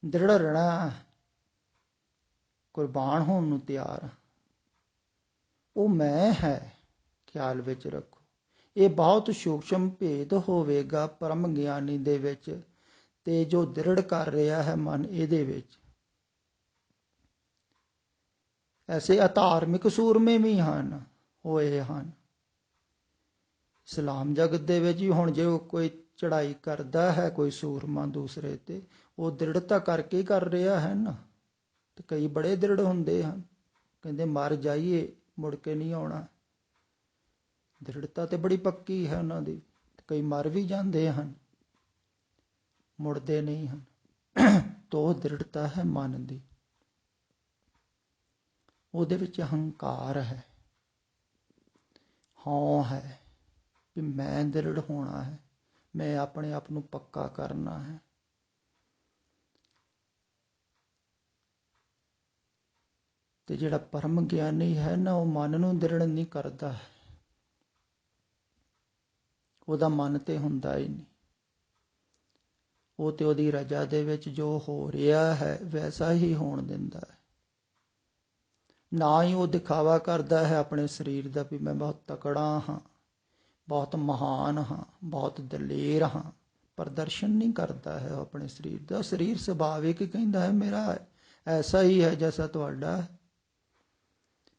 A: ਦ੍ਰਿੜ ਰਹਿਣਾ, ਕੁਰਬਾਨ ਹੋਣ ਨੂੰ ਤਿਆਰ। ਉਹ ਮੈਂ ਹੈ, ਖਿਆਲ ਵਿੱਚ ਰੱਖੋ। ਇਹ ਬਹੁਤ ਸੂਖਸ਼ਮ ਭੇਦ ਹੋਵੇਗਾ ਪਰਮ ਗਿਆਨੀ ਦੇ ਵਿੱਚ, ਤੇ ਜੋ ਦ੍ਰਿੜ ਕਰ ਰਿਹਾ ਹੈ ਮਨ ਇਹਦੇ ਵਿੱਚ। ਐਸੇ ਅਧਾਰਮਿਕ ਸੂਰਮੇ ਵੀ ਹੋਏ ਹਨ ਇਸਲਾਮ ਜਗਤ ਦੇ ਵਿੱਚ ਵੀ। ਹੁਣ ਜੇ ਕੋਈ ਚੜ੍ਹਾਈ ਕਰਦਾ ਹੈ ਕੋਈ ਸੂਰਮਾ ਦੂਸਰੇ ਤੇ, ਉਹ ਦ੍ਰਿੜਤਾ ਕਰਕੇ ਹੀ ਕਰ ਰਿਹਾ ਹੈ ਨਾ। ਤੇ ਕਈ ਬੜੇ ਦ੍ਰਿੜ ਹੁੰਦੇ ਹਨ, ਕਹਿੰਦੇ ਮਰ ਜਾਈਏ ਮੁੜ ਕੇ ਨਹੀਂ ਆਉਣਾ। ਦ੍ਰਿੜਤਾ ਤੇ ਬੜੀ ਪੱਕੀ ਹੈ ਉਹਨਾਂ ਦੀ। ਕਈ ਮਰ ਵੀ ਜਾਂਦੇ ਹਨ, ਮੁੜਦੇ ਨਹੀਂ ਹਨ। ਤੋ ਦ੍ਰਿੜਤਾ ਹੈ ਮਨ ਦੀ, ਉਹਦੇ ਵਿੱਚ ਹੰਕਾਰ ਹੈ, ਹਉ ਹੈ ਵੀ ਮੈਂ ਦ੍ਰਿੜ ਹੋਣਾ ਹੈ, ਮੈਂ ਆਪਣੇ ਆਪ ਨੂੰ ਪੱਕਾ ਕਰਨਾ ਹੈ। ਤੇ ਜਿਹੜਾ ਪਰਮ ਗਿਆਨੀ ਹੈ ਨਾ, ਉਹ ਮਨ ਨੂੰ ਦ੍ਰਿੜ ਨਹੀਂ ਕਰਦਾ ਹੈ। ਉਹਦਾ ਮਨ ਤੇ ਹੁੰਦਾ ਹੀ ਨਹੀਂ। ਉਹ ਤੇ ਉਹਦੀ ਰਜਾ ਦੇ ਵਿੱਚ ਜੋ ਹੋ ਰਿਹਾ ਹੈ ਵੈਸਾ ਹੀ ਹੋਣ ਦਿੰਦਾ ਹੈ। ਨਾ ਹੀ ਉਹ ਦਿਖਾਵਾ ਕਰਦਾ ਹੈ ਆਪਣੇ ਸਰੀਰ ਦਾ ਵੀ ਮੈਂ ਬਹੁਤ ਤਕੜਾ ਹਾਂ, ਬਹੁਤ ਮਹਾਨ ਹਾਂ, ਬਹੁਤ ਦਲੇਰ ਹਾਂ। ਪ੍ਰਦਰਸ਼ਨ ਨਹੀਂ ਕਰਦਾ ਹੈ ਆਪਣੇ ਸਰੀਰ ਦਾ। ਸਰੀਰ ਸੁਭਾਵਿਕ ਹੀ ਕਹਿੰਦਾ ਹੈ ਮੇਰਾ ਐਸਾ ਹੀ ਹੈ ਜੈਸਾ ਤੁਹਾਡਾ ਹੈ,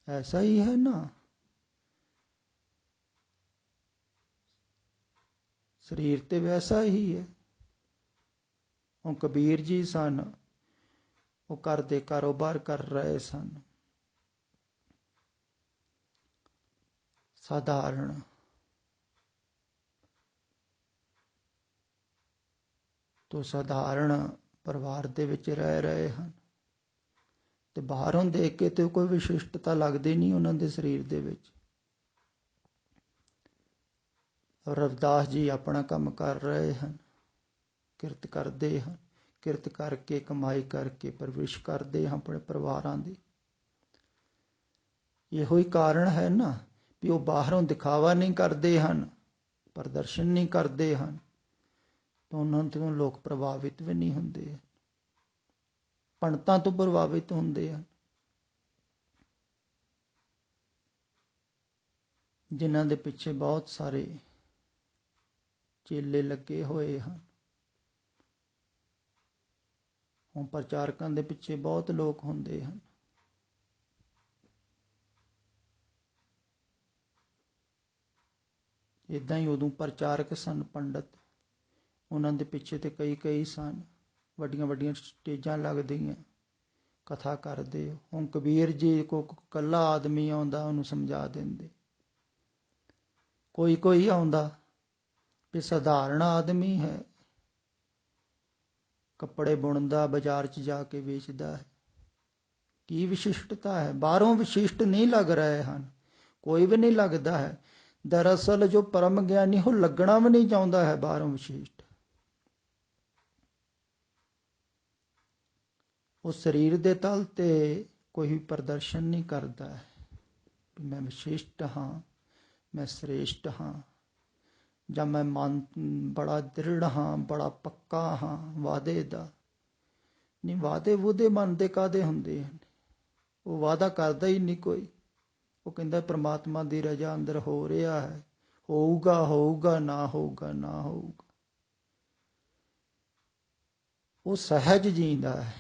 A: ਐਸਾ ਹੀ ਹੈ ਨਾ। ਸਰੀਰ ਤੇ ਵੈਸਾ ਹੀ ਹੈ। ਉਹ ਕਬੀਰ ਜੀ ਸਨ, ਉਹ ਘਰ ਦੇ ਕਾਰੋਬਾਰ ਕਰ ਰਹੇ ਸਨ, ਸਾਧਾਰਨ ਤੋਂ ਸਾਧਾਰਨ ਪਰਿਵਾਰ ਦੇ ਵਿੱਚ ਰਹਿ ਰਹੇ ਹਨ। ਤੇ ਬਾਹਰੋਂ ਦੇਖ ਕੇ ਤੇ ਕੋਈ ਵਿਸ਼ਿਸ਼ਟਤਾ ਲੱਗਦੀ ਨਹੀਂ ਉਹਨਾਂ ਦੇ ਸਰੀਰ ਦੇ ਵਿੱਚ। ਰਵਿਦਾਸ ਜੀ ਆਪਣਾ ਕੰਮ ਕਰ ਰਹੇ ਹਨ, ਕਿਰਤ ਕਰਦੇ ਹਨ, ਕਿਰਤ ਕਰਕੇ ਕਮਾਈ ਕਰਕੇ ਪਰਵਰਿਸ਼ ਕਰਦੇ ਹਨ ਆਪਣੇ ਪਰਿਵਾਰਾਂ ਦੀ। ਇਹੋ ਹੀ ਕਾਰਨ ਹੈ ਨਾ ਵੀ ਉਹ ਬਾਹਰੋਂ ਦਿਖਾਵਾ ਨਹੀਂ ਕਰਦੇ ਹਨ, ਪ੍ਰਦਰਸ਼ਨ ਨਹੀਂ ਕਰਦੇ ਹਨ, ਤਾਂ ਉਹਨਾਂ ਤੋਂ ਲੋਕ ਪ੍ਰਭਾਵਿਤ ਵੀ ਨਹੀਂ ਹੁੰਦੇ, ਪੰਡਤਾਂ ਤੋਂ ਪ੍ਰਭਾਵਿਤ ਹੁੰਦੇ ਹਨ, ਜਿਨ੍ਹਾਂ ਦੇ ਪਿੱਛੇ ਬਹੁਤ ਸਾਰੇ ਚੇਲੇ ਲੱਗੇ ਹੋਏ ਹਨ। ਹੁਣ ਪ੍ਰਚਾਰਕਾਂ ਦੇ ਪਿੱਛੇ ਬਹੁਤ ਲੋਕ ਹੁੰਦੇ ਹਨ। ਇੱਦਾਂ ਹੀ ਉਦੋਂ ਪ੍ਰਚਾਰਕ ਸਨ ਪੰਡਤ, ਉਹਨਾਂ ਦੇ ਪਿੱਛੇ ਤੇ ਕਈ ਸਨ। ਵੱਡੀਆਂ ਵੱਡੀਆਂ ਸਟੇਜਾਂ ਲੱਗਦੀਆਂ, ਕਥਾ ਕਰਦੇ। ਹੁਣ ਕਬੀਰ ਜੀ ਕੋ ਇਕੱਲਾ ਆਦਮੀ ਆਉਂਦਾ ਉਹਨੂੰ ਸਮਝਾ ਦਿੰਦੇ। ਕੋਈ ਆਉਂਦਾ ਵੀ ਸਧਾਰਨ ਆਦਮੀ ਹੈ, ਕੱਪੜੇ ਬੁਣਦਾ, ਬਾਜ਼ਾਰ 'ਚ ਜਾ ਕੇ ਵੇਚਦਾ ਹੈ, ਕੀ ਵਿਸ਼ਿਸ਼ਟਤਾ ਹੈ? ਬਾਹਰੋਂ ਵਿਸ਼ਿਸ਼ਟ ਨਹੀਂ ਲੱਗ ਰਹੇ ਹਨ, ਕੋਈ ਵੀ ਨਹੀਂ ਲੱਗਦਾ ਹੈ। ਦਰਅਸਲ ਜੋ ਪਰਮ ਗਿਆਨੀ ਉਹ ਲੱਗਣਾ ਵੀ ਨਹੀਂ ਚਾਹੁੰਦਾ ਹੈ ਬਾਹਰੋਂ ਵਿਸ਼ਿਸ਼ਟ। ਉਹ ਸਰੀਰ ਦੇ ਤਲ ਤੇ ਕੋਈ ਪ੍ਰਦਰਸ਼ਨ ਨਹੀਂ ਕਰਦਾ ਹੈ ਵੀ ਮੈਂ ਵਿਸ਼ਿਸ਼ਟ ਹਾਂ, ਮੈਂ ਸ੍ਰੇਸ਼ਟ ਹਾਂ, ਜਾਂ ਮੈਂ ਮਨ ਬੜਾ ਦ੍ਰਿੜ ਹਾਂ, ਬੜਾ ਪੱਕਾ ਹਾਂ ਵਾਅਦੇ ਦਾ। ਨਹੀਂ, ਵਾਅਦੇ ਵੂਦੇ ਮਨ ਦੇ ਕਾਹਦੇ ਹੁੰਦੇ ਹਨ? ਉਹ ਵਾਅਦਾ ਕਰਦਾ ਹੀ ਨਹੀਂ ਕੋਈ। ਉਹ ਕਹਿੰਦਾ ਪ੍ਰਮਾਤਮਾ ਦੀ ਰਜ਼ਾ ਅੰਦਰ ਹੋ ਰਿਹਾ ਹੈ, ਹੋਊਗਾ ਹੋਊਗਾ, ਨਾ ਹੋਊਗਾ ਨਾ ਹੋਊਗਾ। ਉਹ ਸਹਿਜ ਜੀਂਦਾ ਹੈ।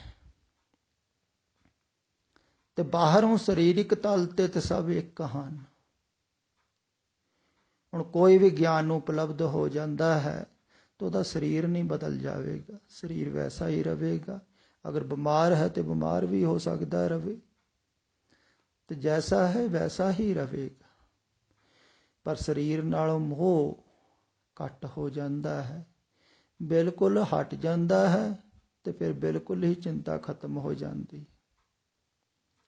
A: ਤੇ ਬਾਹਰੋਂ ਸਰੀਰਿਕ ਤਲ ਤੇ ਸਭ ਇੱਕ ਹਨ। ਹੁਣ ਕੋਈ ਵੀ ਗਿਆਨ ਨੂੰ ਉਪਲਬਧ ਹੋ ਜਾਂਦਾ ਹੈ ਤਾਂ ਉਹਦਾ ਸਰੀਰ ਨਹੀਂ ਬਦਲ ਜਾਵੇਗਾ, ਸਰੀਰ ਵੈਸਾ ਹੀ ਰਹੇਗਾ। ਅਗਰ ਬਿਮਾਰ ਹੈ ਤੇ ਬਿਮਾਰ ਵੀ ਹੋ ਸਕਦਾ ਰਵੇ, ਤੇ ਜੈਸਾ ਹੈ ਵੈਸਾ ਹੀ ਰਹੇਗਾ। ਪਰ ਸਰੀਰ ਨਾਲੋਂ ਮੋਹ ਘੱਟ ਹੋ ਜਾਂਦਾ ਹੈ, ਬਿਲਕੁਲ ਹਟ ਜਾਂਦਾ ਹੈ, ਤੇ ਫਿਰ ਬਿਲਕੁਲ ਹੀ ਚਿੰਤਾ ਖਤਮ ਹੋ ਜਾਂਦੀ।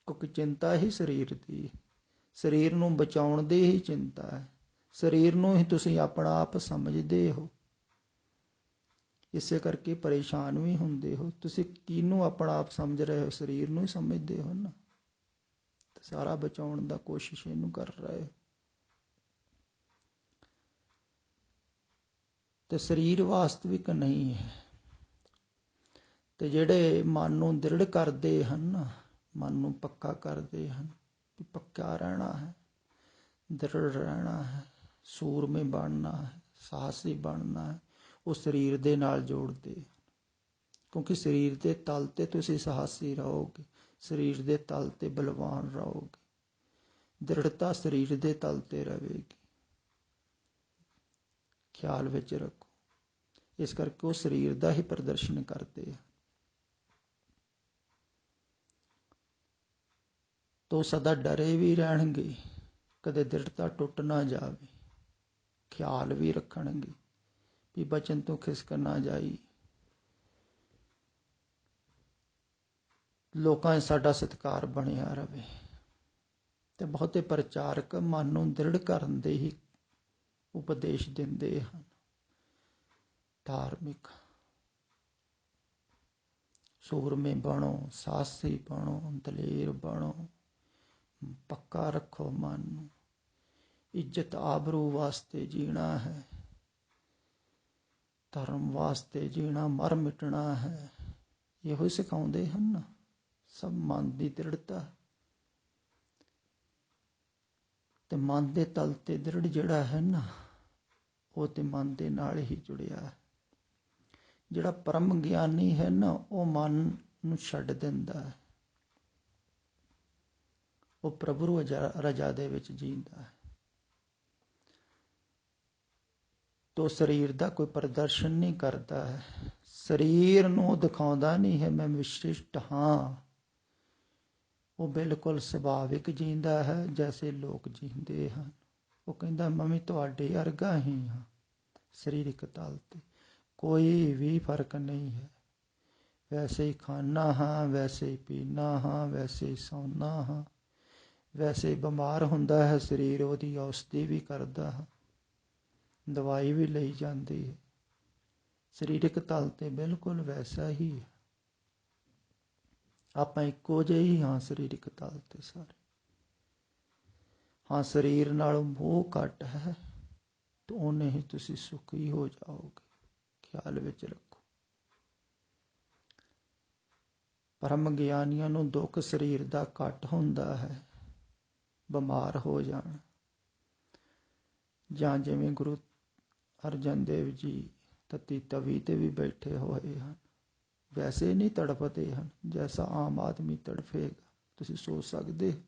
A: ਕਿਉਂਕਿ ਚਿੰਤਾ ਹੀ ਸਰੀਰ ਦੀ, ਸਰੀਰ ਨੂੰ ਬਚਾਉਣ ਦੀ ਹੀ ਚਿੰਤਾ ਹੈ। ਸਰੀਰ ਨੂੰ ਹੀ ਤੁਸੀਂ ਆਪਣਾ ਆਪ ਸਮਝਦੇ ਹੋ, ਇਸੇ ਕਰਕੇ ਪਰੇਸ਼ਾਨ ਵੀ ਹੁੰਦੇ ਹੋ। ਤੁਸੀਂ ਕਿਹਨੂੰ ਆਪਣਾ ਆਪ ਸਮਝ ਰਹੇ ਹੋ? ਸਰੀਰ ਨੂੰ ਹੀ ਸਮਝਦੇ ਹੋ ਨਾ। ਸਾਰਾ ਬਚਾਉਣ ਦਾ ਕੋਸ਼ਿਸ਼ ਇਹਨੂੰ ਕਰ ਰਹੇ ਹੋ। ਤੇ ਸਰੀਰ ਵਾਸਤਵਿਕ ਨਹੀਂ ਹੈ। ਤੇ ਜਿਹੜੇ ਮਨ ਨੂੰ ਦ੍ਰਿੜ ਕਰਦੇ ਹਨ, ਮਨ ਨੂੰ ਪੱਕਾ ਕਰਦੇ ਹਨ ਕਿ ਪੱਕਾ ਰਹਿਣਾ ਹੈ, ਦ੍ਰਿੜ ਰਹਿਣਾ ਹੈ, ਸੂਰਮੇ ਬਣਨਾ ਹੈ, ਸਾਹਸੀ ਬਣਨਾ ਹੈ, ਉਹ ਸਰੀਰ ਦੇ ਨਾਲ ਜੋੜਦੇ। ਕਿਉਂਕਿ ਸਰੀਰ ਦੇ ਤਲ ਤੇ ਤੁਸੀਂ ਸਾਹਸੀ ਰਹੋਗੇ, ਸਰੀਰ ਦੇ ਤਲ ਤੇ ਬਲਵਾਨ ਰਹੋਗੇ, ਦ੍ਰਿੜਤਾ ਸਰੀਰ ਦੇ ਤਲ ਤੇ ਰਹੇਗੀ। ਖਿਆਲ ਵਿੱਚ ਰੱਖੋ। ਇਸ ਕਰਕੇ ਉਹ ਸਰੀਰ ਦਾ ਹੀ ਪ੍ਰਦਰਸ਼ਨ ਕਰਦੇ ਆ। ਤੋ ਸਦਾ ਡਰੇ ਵੀ ਰਹਿਣਗੇ, ਕਦੇ ਦ੍ਰਿੜਤਾ ਟੁੱਟ ਨਾ ਜਾਵੇ। ਖਿਆਲ ਵੀ ਰੱਖਣਗੇ ਵੀ ਬਚਨ ਤੋਂ ਖਿਸਕ ਨਾ ਜਾਈ। ਲੋਕਾਂ 'ਚ ਸਾਡਾ ਸਤਿਕਾਰ ਬਣਿਆ ਰਵੇ। ਤੇ ਬਹੁਤੇ ਪ੍ਰਚਾਰਕ ਮਨ ਨੂੰ ਦ੍ਰਿੜ ਕਰਨ ਦੇ ਹੀ ਉਪਦੇਸ਼ ਦਿੰਦੇ ਹਨ। ਧਾਰਮਿਕ ਸੂਰਮੇ ਬਣੋ, ਸਾਹਸੀ ਬਣੋ, ਦਲੇਰ ਬਣੋ, ਪੱਕਾ ਰੱਖੋ ਮਨ ਨੂੰ, ਇੱਜ਼ਤ ਆਬਰੂ ਵਾਸਤੇ ਜੀਣਾ ਹੈ, ਧਰਮ ਵਾਸਤੇ ਜੀਣਾ, ਮਰ ਮਿਟਣਾ ਹੈ। ਇਹੋ ਹੀ ਸਿਖਾਉਂਦੇ ਹਨ ਨਾ। ਸਭ ਮਨ ਦੀ ਦ੍ਰਿੜਤਾ ਤੇ ਮਨ ਦੇ ਤਲ ਤੇ ਦ੍ਰਿੜ ਜਿਹੜਾ ਹੈ ਨਾ, ਉਹ ਤੇ ਮਨ ਦੇ ਨਾਲ ਹੀ ਜੁੜਿਆ ਹੈ। ਜਿਹੜਾ ਪਰਮ ਗਿਆਨੀ ਹੈ ਨਾ, ਉਹ ਮਨ ਨੂੰ ਛੱਡ ਦਿੰਦਾ ਹੈ। ਉਹ ਪ੍ਰਭੂ ਰਜਾ ਦੇ ਵਿੱਚ ਜੀਂਦਾ ਹੈ। ਤੋ ਸਰੀਰ ਦਾ ਕੋਈ ਪ੍ਰਦਰਸ਼ਨ ਨਹੀਂ ਕਰਦਾ ਹੈ। ਸਰੀਰ ਨੂੰ ਦਿਖਾਉਂਦਾ ਨਹੀਂ ਹੈ ਮੈਂ ਵਿਸ਼ਿਸ਼ਟ ਹਾਂ। ਉਹ ਬਿਲਕੁਲ ਸੁਭਾਵਿਕ ਜੀਂਦਾ ਹੈ ਜੈਸੇ ਲੋਕ ਜੀਂਦੇ ਹਨ। ਉਹ ਕਹਿੰਦਾ ਮੈਂ ਵੀ ਤੁਹਾਡੇ ਵਰਗਾ ਹੀ ਹਾਂ। ਸਰੀਰਕ ਤਲ ਤੇ ਕੋਈ ਵੀ ਫਰਕ ਨਹੀਂ ਹੈ। ਵੈਸੇ ਹੀ ਖਾਂਦਾ ਹਾਂ, ਵੈਸੇ ਹੀ ਪੀਂਦਾ ਹਾਂ, ਵੈਸੇ ਹੀ ਸੌਂਦਾ ਹਾਂ, ਵੈਸੇ ਬਿਮਾਰ ਹੁੰਦਾ ਹੈ ਸਰੀਰ, ਉਹਦੀ ਔਸ਼ਧੀ ਵੀ ਕਰਦਾ ਹਾਂ, ਦਵਾਈ ਵੀ ਲਈ ਜਾਂਦੀ ਹੈ। ਸਰੀਰਕ ਤਲ ਤੇ ਬਿਲਕੁਲ ਵੈਸਾ ਹੀ ਹੈ। ਆਪਾਂ ਇੱਕੋ ਜਿਹੇ ਹੀ ਹਾਂ ਸਰੀਰਕ ਤਲ ਤੇ ਸਾਰੇ। ਹਾਂ, ਸਰੀਰ ਨਾਲ ਮੋਹ ਘੱਟ ਹੈ ਤਾਂ ਉਹਨੇ ਹੀ ਤੁਸੀਂ ਸੁਖੀ ਹੋ ਜਾਓਗੇ। ਖਿਆਲ ਵਿੱਚ ਰੱਖੋ। ਪਰਮ ਗਿਆਨੀਆਂ ਨੂੰ ਦੁੱਖ ਸਰੀਰ ਦਾ ਘੱਟ ਹੁੰਦਾ ਹੈ। ਬਿਮਾਰ ਹੋ ਜਾਣ, ਜਾਂ ਜਿਵੇਂ ਗੁਰੂ ਅਰਜਨ ਦੇਵ ਜੀ ਤਤੀ ਤਵੀ ਤੇ ਵੀ ਬੈਠੇ ਹੋਏ ਹਨ, ਵੈਸੇ ਨਹੀਂ ਤੜਫਦੇ ਹਨ ਜੈਸਾ ਆਮ ਆਦਮੀ ਤੜਫੇਗਾ। ਤੁਸੀਂ ਸੋਚ ਸਕਦੇ,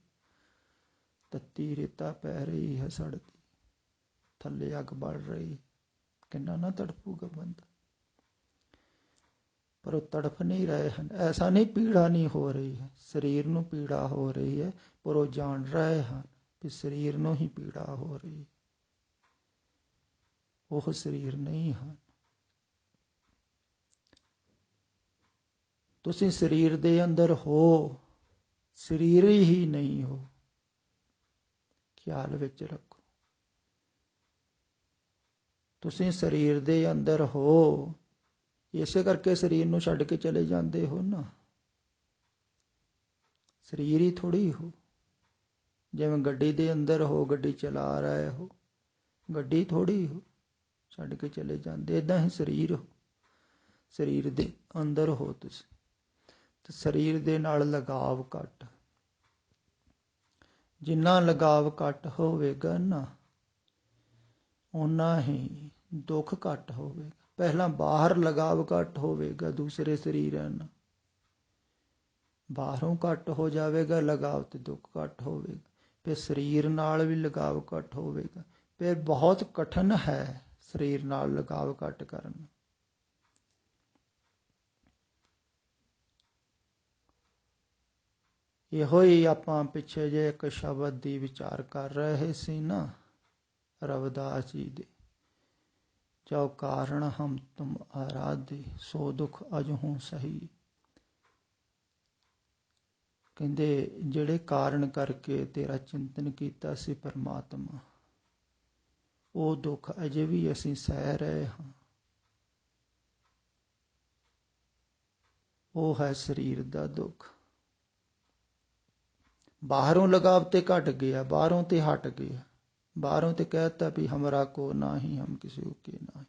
A: ਤੱਤੀ ਰੇਤਾ ਪੈ ਰਹੀ ਹੈ ਸੜਦੀ, ਥੱਲੇ ਅੱਗ ਬਲ ਰਹੀ, ਕਿੰਨਾ ਨਾ ਤੜਫੂਗਾ ਬੰਦਾ। ਪਰ ਉਹ ਤੜਫ ਨਹੀਂ ਰਹੇ ਹਨ। ਐਸਾ ਨਹੀਂ ਪੀੜਾ ਨਹੀਂ ਹੋ ਰਹੀ ਹੈ, ਸਰੀਰ ਨੂੰ ਪੀੜਾ ਹੋ ਰਹੀ ਹੈ, ਪਰ ਉਹ ਜਾਣ ਰਹੇ ਹਨ ਕਿ ਸਰੀਰ ਨੂੰ ਹੀ ਪੀੜਾ ਹੋ ਰਹੀ ਹੈ। ਉਹ ਸਰੀਰ ਨਹੀਂ ਹਨ। ਤੁਸੀਂ ਸਰੀਰ ਦੇ ਅੰਦਰ ਹੋ, ਸਰੀਰ ਹੀ ਨਹੀਂ ਹੋ। ਖਿਆਲ ਵਿੱਚ ਰੱਖੋ। ਤੁਸੀਂ ਸਰੀਰ ਦੇ ਅੰਦਰ ਹੋ, ਇਸੇ ਕਰਕੇ ਸਰੀਰ ਨੂੰ ਛੱਡ ਕੇ ਚਲੇ ਜਾਂਦੇ ਹੋ ਨਾ। ਸਰੀਰ ਹੀ ਥੋੜ੍ਹੀ ਹੋ। ਜਿਵੇਂ ਗੱਡੀ ਦੇ ਅੰਦਰ ਹੋ, ਗੱਡੀ ਚਲਾ ਰਹੇ ਹੋ, ਗੱਡੀ ਥੋੜ੍ਹੀ ਹੋ ਛੱਡ ਕੇ ਚਲੇ ਜਾਂਦੇ। ਏਦਾਂ ਹੀ ਸਰੀਰ ਹੋ, ਸਰੀਰ ਦੇ ਅੰਦਰ ਹੋ ਤੁਸੀਂ। ਤੇ ਸਰੀਰ ਦੇ ਨਾਲ ਲਗਾਵ ਘੱਟ। ਜਿੰਨਾ ਲਗਾਵ ਘੱਟ ਹੋਵੇਗਾ ਨਾ, ਓਨਾ ਹੀ ਦੁੱਖ ਘੱਟ ਹੋਵੇਗਾ। ਪਹਿਲਾਂ ਬਾਹਰ ਲਗਾਵ ਘੱਟ ਹੋਵੇਗਾ ਦੂਸਰੇ ਸਰੀਰਾਂ ਨਾਲ, ਬਾਹਰੋਂ ਘੱਟ ਹੋ ਜਾਵੇਗਾ ਲਗਾਵ ਤੇ ਦੁੱਖ ਘੱਟ ਹੋਵੇਗਾ। ਫਿਰ ਸਰੀਰ ਨਾਲ ਵੀ ਲਗਾਵ ਘੱਟ ਹੋਵੇਗਾ। ਫਿਰ ਬਹੁਤ ਕਠਿਨ ਹੈ ਸਰੀਰ ਨਾਲ ਲਗਾਵ ਘੱਟ ਕਰਨਾ। ਇਹੋ ਹੀ ਆਪਾਂ ਪਿੱਛੇ ਜੇ ਇੱਕ ਸ਼ਬਦ ਦੀ ਵਿਚਾਰ ਕਰ ਰਹੇ ਸੀ ਨਾ, ਰਵਿਦਾਸ ਜੀ ਦੇ, ਜੋ ਕਾਰਨ ਹਮ ਤੁਮ ਆਰਾਧੇ ਸੋ ਦੁਖ ਅਜਹੁ ਸਹੀ। ਕਹਿੰਦੇ ਜਿਹੜੇ ਕਾਰਨ ਕਰਕੇ ਤੇਰਾ ਚਿੰਤਨ ਕੀਤਾ ਸੀ ਪਰਮਾਤਮਾ, ਉਹ ਦੁੱਖ ਅਜੇ ਵੀ ਅਸੀਂ ਸਹਿ ਰਹੇ ਹਾਂ। ਉਹ ਹੈ ਸਰੀਰ ਦਾ ਦੁੱਖ। ਬਾਹਰੋਂ ਲਗਾਵ ਤੇ ਘਟ ਗਿਆ, ਬਾਹਰੋਂ ਤੇ ਹਟ ਗਿਆ, ਬਾਹਰੋਂ ਤੇ ਕਹਿਤਾ ਵੀ ਹਮਾਰਾ ਕੋ ਨਾ ਹੀ ਹਮ ਕਿਸੇ ਕੇ ਨਾ।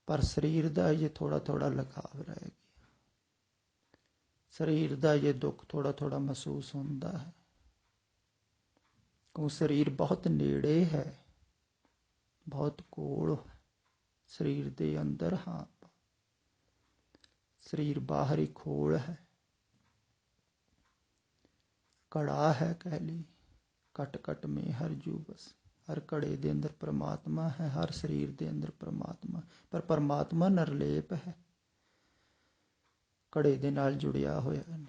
A: ਪਰ ਸਰੀਰ ਦਾ ਇਹ ਥੋੜਾ ਥੋੜਾ ਲਗਾਵ ਰਹਿ ਗਿਆ। ਸਰੀਰ ਦਾ ਇਹ ਦੁੱਖ ਥੋੜਾ ਥੋੜਾ ਮਹਿਸੂਸ ਹੁੰਦਾ ਹੈ। ਕਿਉਂ ਸਰੀਰ ਬਹੁਤ ਨੇੜੇ ਹੈ, ਬਹੁਤ ਕੋਲ ਸਰੀਰ ਦੇ ਅੰਦਰ। ਹਾਂ, ਸਰੀਰ ਬਾਹਰ ਹੀ ਖੋਲ ਹੈ, ਕੜਾ ਹੈ ਕਹਿ ਲਈ, ਕਟ ਕਟ ਮੇ ਹਰ ਜੂ ਬਸ। ਹਰ ਘੜੇ ਦੇ ਅੰਦਰ ਪਰਮਾਤਮਾ ਹੈ, ਹਰ ਸਰੀਰ ਦੇ ਅੰਦਰ ਪਰਮਾਤਮਾ, ਪਰ ਪਰਮਾਤਮਾ ਨਿਰਲੇਪ ਹੈ, ਘੜੇ ਦੇ ਨਾਲ ਜੁੜਿਆ ਹੋਇਆ ਨਹੀਂ।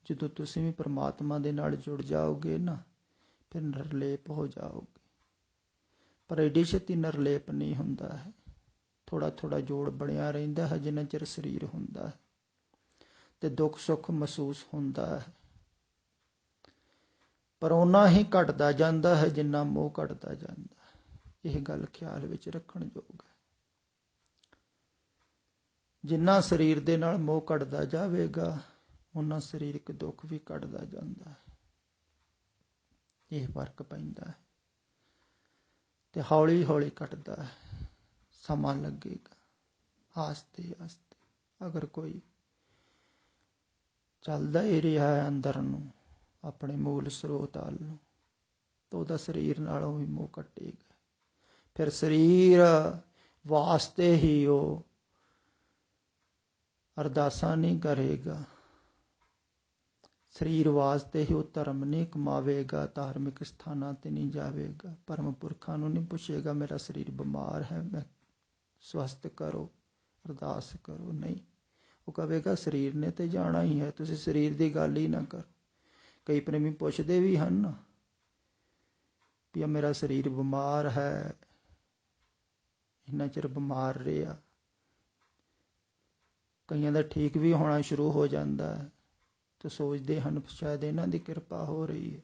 A: ਜਦੋਂ ਤੁਸੀਂ ਵੀ ਪਰਮਾਤਮਾ ਦੇ ਨਾਲ ਜੁੜ ਜਾਓਗੇ ਨਾ, ਫਿਰ ਨਿਰਲੇਪ ਹੋ ਜਾਓਗੇ। ਪਰ ਐਡੀ ਛੇਤੀ ਨਿਰਲੇਪ ਨਹੀਂ ਹੁੰਦਾ ਹੈ, ਥੋੜ੍ਹਾ ਥੋੜ੍ਹਾ ਜੋੜ ਬਣਿਆ ਰਹਿੰਦਾ ਹੈ ਜਿੰਨਾ ਚਿਰ ਸਰੀਰ ਹੁੰਦਾ ਹੈ, ਤੇ ਦੁੱਖ ਸੁੱਖ ਮਹਿਸੂਸ ਹੁੰਦਾ ਹੈ, ਪਰ ਓਨਾ ਹੀ ਘਟਦਾ ਜਾਂਦਾ ਹੈ ਜਿੰਨਾ ਮੋਹ ਘਟਦਾ ਜਾਂਦਾ ਹੈ। ਇਹ ਗੱਲ ਖਿਆਲ ਵਿੱਚ ਰੱਖਣ ਯੋਗ ਹੈ। ਜਿੰਨਾ ਸਰੀਰ ਦੇ ਨਾਲ ਮੋਹ ਘਟਦਾ ਜਾਵੇਗਾ, ਓਨਾ ਸਰੀਰਕ ਦੁੱਖ ਵੀ ਘਟਦਾ ਜਾਂਦਾ ਹੈ। ਇਹ ਫਰਕ ਪੈਂਦਾ ਹੈ, ਤੇ ਹੌਲੀ ਹੌਲੀ ਘਟਦਾ ਹੈ, ਸਮਾਂ ਲੱਗੇਗਾ। ਆਸਤੇ ਆਸਤੇ ਅਗਰ ਕੋਈ ਚੱਲਦਾ ਹੀ ਰਿਹਾ ਹੈ ਅੰਦਰ ਨੂੰ, ਆਪਣੇ ਮੂਲ ਸਰੋਤ ਵੱਲ ਨੂੰ, ਤਾਂ ਉਹਦਾ ਸਰੀਰ ਨਾਲੋਂ ਵੀ ਮੋਹ ਘਟੇਗਾ। ਫਿਰ ਸਰੀਰ ਵਾਸਤੇ ਹੀ ਉਹ ਅਰਦਾਸਾਂ ਨਹੀਂ ਕਰੇਗਾ, ਸਰੀਰ ਵਾਸਤੇ ਹੀ ਉਹ ਧਰਮ ਨਹੀਂ ਕਮਾਵੇਗਾ, ਧਾਰਮਿਕ ਸਥਾਨਾਂ 'ਤੇ ਨਹੀਂ ਜਾਵੇਗਾ, ਪਰਮ ਪੁਰਖਾਂ ਨੂੰ ਨਹੀਂ ਪੁੱਛੇਗਾ ਮੇਰਾ ਸਰੀਰ ਬਿਮਾਰ ਹੈ, ਮੈਂ ਸਵਸਥ ਕਰੋ, ਅਰਦਾਸ ਕਰੋ। ਨਹੀਂ, ਉਹ ਕਹੇਗਾ ਸਰੀਰ ਨੇ ਤੇ ਜਾਣਾ ਹੀ ਹੈ, ਤੁਸੀਂ ਸਰੀਰ ਦੀ ਗੱਲ ਹੀ ਨਾ ਕਰੋ। ਕਈ ਪ੍ਰੇਮੀ ਪੁੱਛਦੇ ਵੀ ਹਨ ਵੀ ਮੇਰਾ ਸਰੀਰ ਬਿਮਾਰ ਹੈ, ਇੰਨਾ ਚਿਰ ਬਿਮਾਰ ਰਿਹਾ, ਕਈਆਂ ਦਾ ਠੀਕ ਵੀ ਹੋਣਾ ਸ਼ੁਰੂ ਹੋ ਜਾਂਦਾ ਹੈ, ਤੇ ਸੋਚਦੇ ਹਨ ਸ਼ਾਇਦ ਇਹਨਾਂ ਦੀ ਕਿਰਪਾ ਹੋ ਰਹੀ ਹੈ।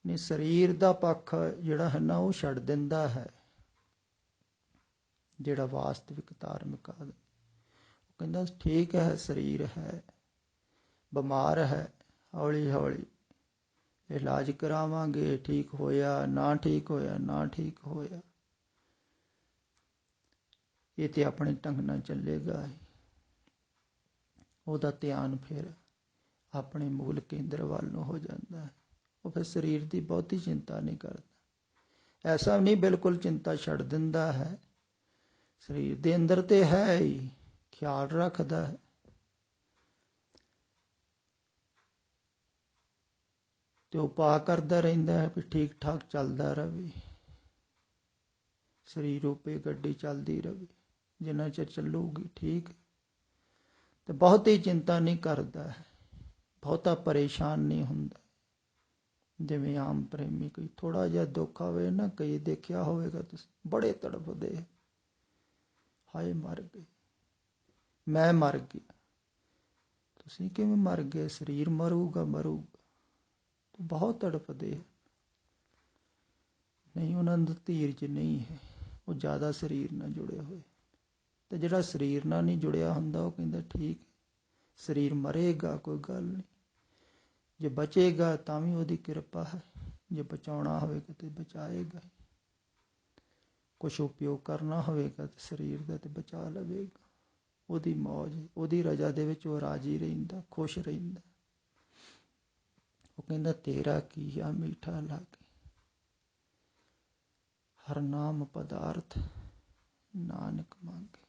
A: ਨਹੀਂ, ਸਰੀਰ ਦਾ ਪੱਖ ਜਿਹੜਾ ਹੈ ਨਾ, ਉਹ ਛੱਡ ਦਿੰਦਾ ਹੈ ਜਿਹੜਾ ਵਾਸਤਵਿਕ ਧਾਰਮਿਕ ਆਦਮੀ। ਉਹ ਕਹਿੰਦਾ ਠੀਕ ਹੈ, ਸਰੀਰ ਹੈ, ਬਿਮਾਰ ਹੈ, ਹੌਲੀ ਹੌਲੀ ਇਲਾਜ ਕਰਾਵਾਂਗੇ, ਠੀਕ ਹੋਇਆ ਨਾ ਠੀਕ ਹੋਇਆ ਨਾ ਠੀਕ ਹੋਇਆ, ਇਹ ਤੇ ਆਪਣੇ ਢੰਗ ਨਾਲ ਚੱਲੇਗਾ ਹੀ। ਉਹਦਾ ਧਿਆਨ ਫਿਰ ਆਪਣੇ ਮੂਲ ਕੇਂਦਰ ਵੱਲ ਨੂੰ ਹੋ ਜਾਂਦਾ ਹੈ। ਉਹ ਫਿਰ ਸਰੀਰ ਦੀ ਬਹੁਤੀ ਚਿੰਤਾ ਨਹੀਂ ਕਰਦਾ। ਐਸਾ ਨਹੀਂ ਬਿਲਕੁਲ ਚਿੰਤਾ ਛੱਡ ਦਿੰਦਾ ਹੈ, ਸਰੀਰ ਦੇ ਅੰਦਰ ਤੇ ਹੈ ਹੀ, ਖਿਆਲ ਰੱਖਦਾ ਹੈ, ਤੇ ਉਪਾਅ ਕਰਦਾ ਰਹਿੰਦਾ ਹੈ ਵੀ ਠੀਕ ਠਾਕ ਚੱਲਦਾ ਰਹੇ, ਸਰੀਰ ਰੂਪੇ ਗੱਡੀ ਚੱਲਦੀ ਰਹੇ, ਜਿੰਨਾ ਚਿਰ ਚੱਲੂਗੀ ਠੀਕ। ਤੇ ਬਹੁਤੀ ਚਿੰਤਾ ਨਹੀਂ ਕਰਦਾ ਹੈ, ਬਹੁਤਾ ਪਰੇਸ਼ਾਨ ਨਹੀਂ ਹੁੰਦਾ। ਜਿਵੇਂ ਆਮ ਪ੍ਰੇਮੀ ਕੋਈ ਥੋੜ੍ਹਾ ਜਿਹਾ ਦੁੱਖ ਆਵੇ ਨਾ, ਕਈ ਦੇਖਿਆ ਹੋਵੇਗਾ ਤੁਸੀਂ, ਬੜੇ ਤੜਫਦੇ, ਹਾਏ ਮਰ ਗਏ, ਮੈਂ ਮਰ ਗਿਆ। ਤੁਸੀਂ ਕਿਵੇਂ ਮਰ ਗਏ? ਸਰੀਰ ਮਰੂਗਾ ਮਰੂਗਾ। ਬਹੁਤ ਤੜਫਦੇ, ਨਹੀਂ ਉਹਨਾਂ ਦਾ ਧੀਰਜ ਨਹੀਂ ਹੈ, ਉਹ ਜ਼ਿਆਦਾ ਸਰੀਰ ਨਾਲ ਜੁੜੇ ਹੋਏ। ਤੇ ਜਿਹੜਾ ਸਰੀਰ ਨਾਲ ਨਹੀਂ ਜੁੜਿਆ ਹੁੰਦਾ, ਉਹ ਕਹਿੰਦਾ ਠੀਕ, ਸਰੀਰ ਮਰੇਗਾ ਕੋਈ ਗੱਲ ਨਹੀਂ, ਜੇ ਬਚੇਗਾ ਤਾਂ ਵੀ ਉਹਦੀ ਕਿਰਪਾ ਹੈ, ਜੇ ਬਚਾਉਣਾ ਹੋਵੇਗਾ ਤੇ ਬਚਾਏਗਾ, ਕੁਛ ਉਪਯੋਗ ਕਰਨਾ ਹੋਵੇਗਾ ਤੇ ਸਰੀਰ ਦਾ ਤੇ ਬਚਾ ਲਵੇਗਾ। ਉਹਦੀ ਮੌਜ, ਉਹਦੀ ਰਜਾ ਦੇ ਵਿੱਚ ਉਹ ਰਾਜੀ ਰਹਿੰਦਾ, ਖੁਸ਼ ਰਹਿੰਦਾ। ਉਹ ਕਹਿੰਦਾ ਤੇਰਾ ਕੀਆ ਮੀਠਾ ਲਾਗੇ, ਹਰ ਨਾਮ ਪਦਾਰਥ ਨਾਨਕ ਮੰਗੇ।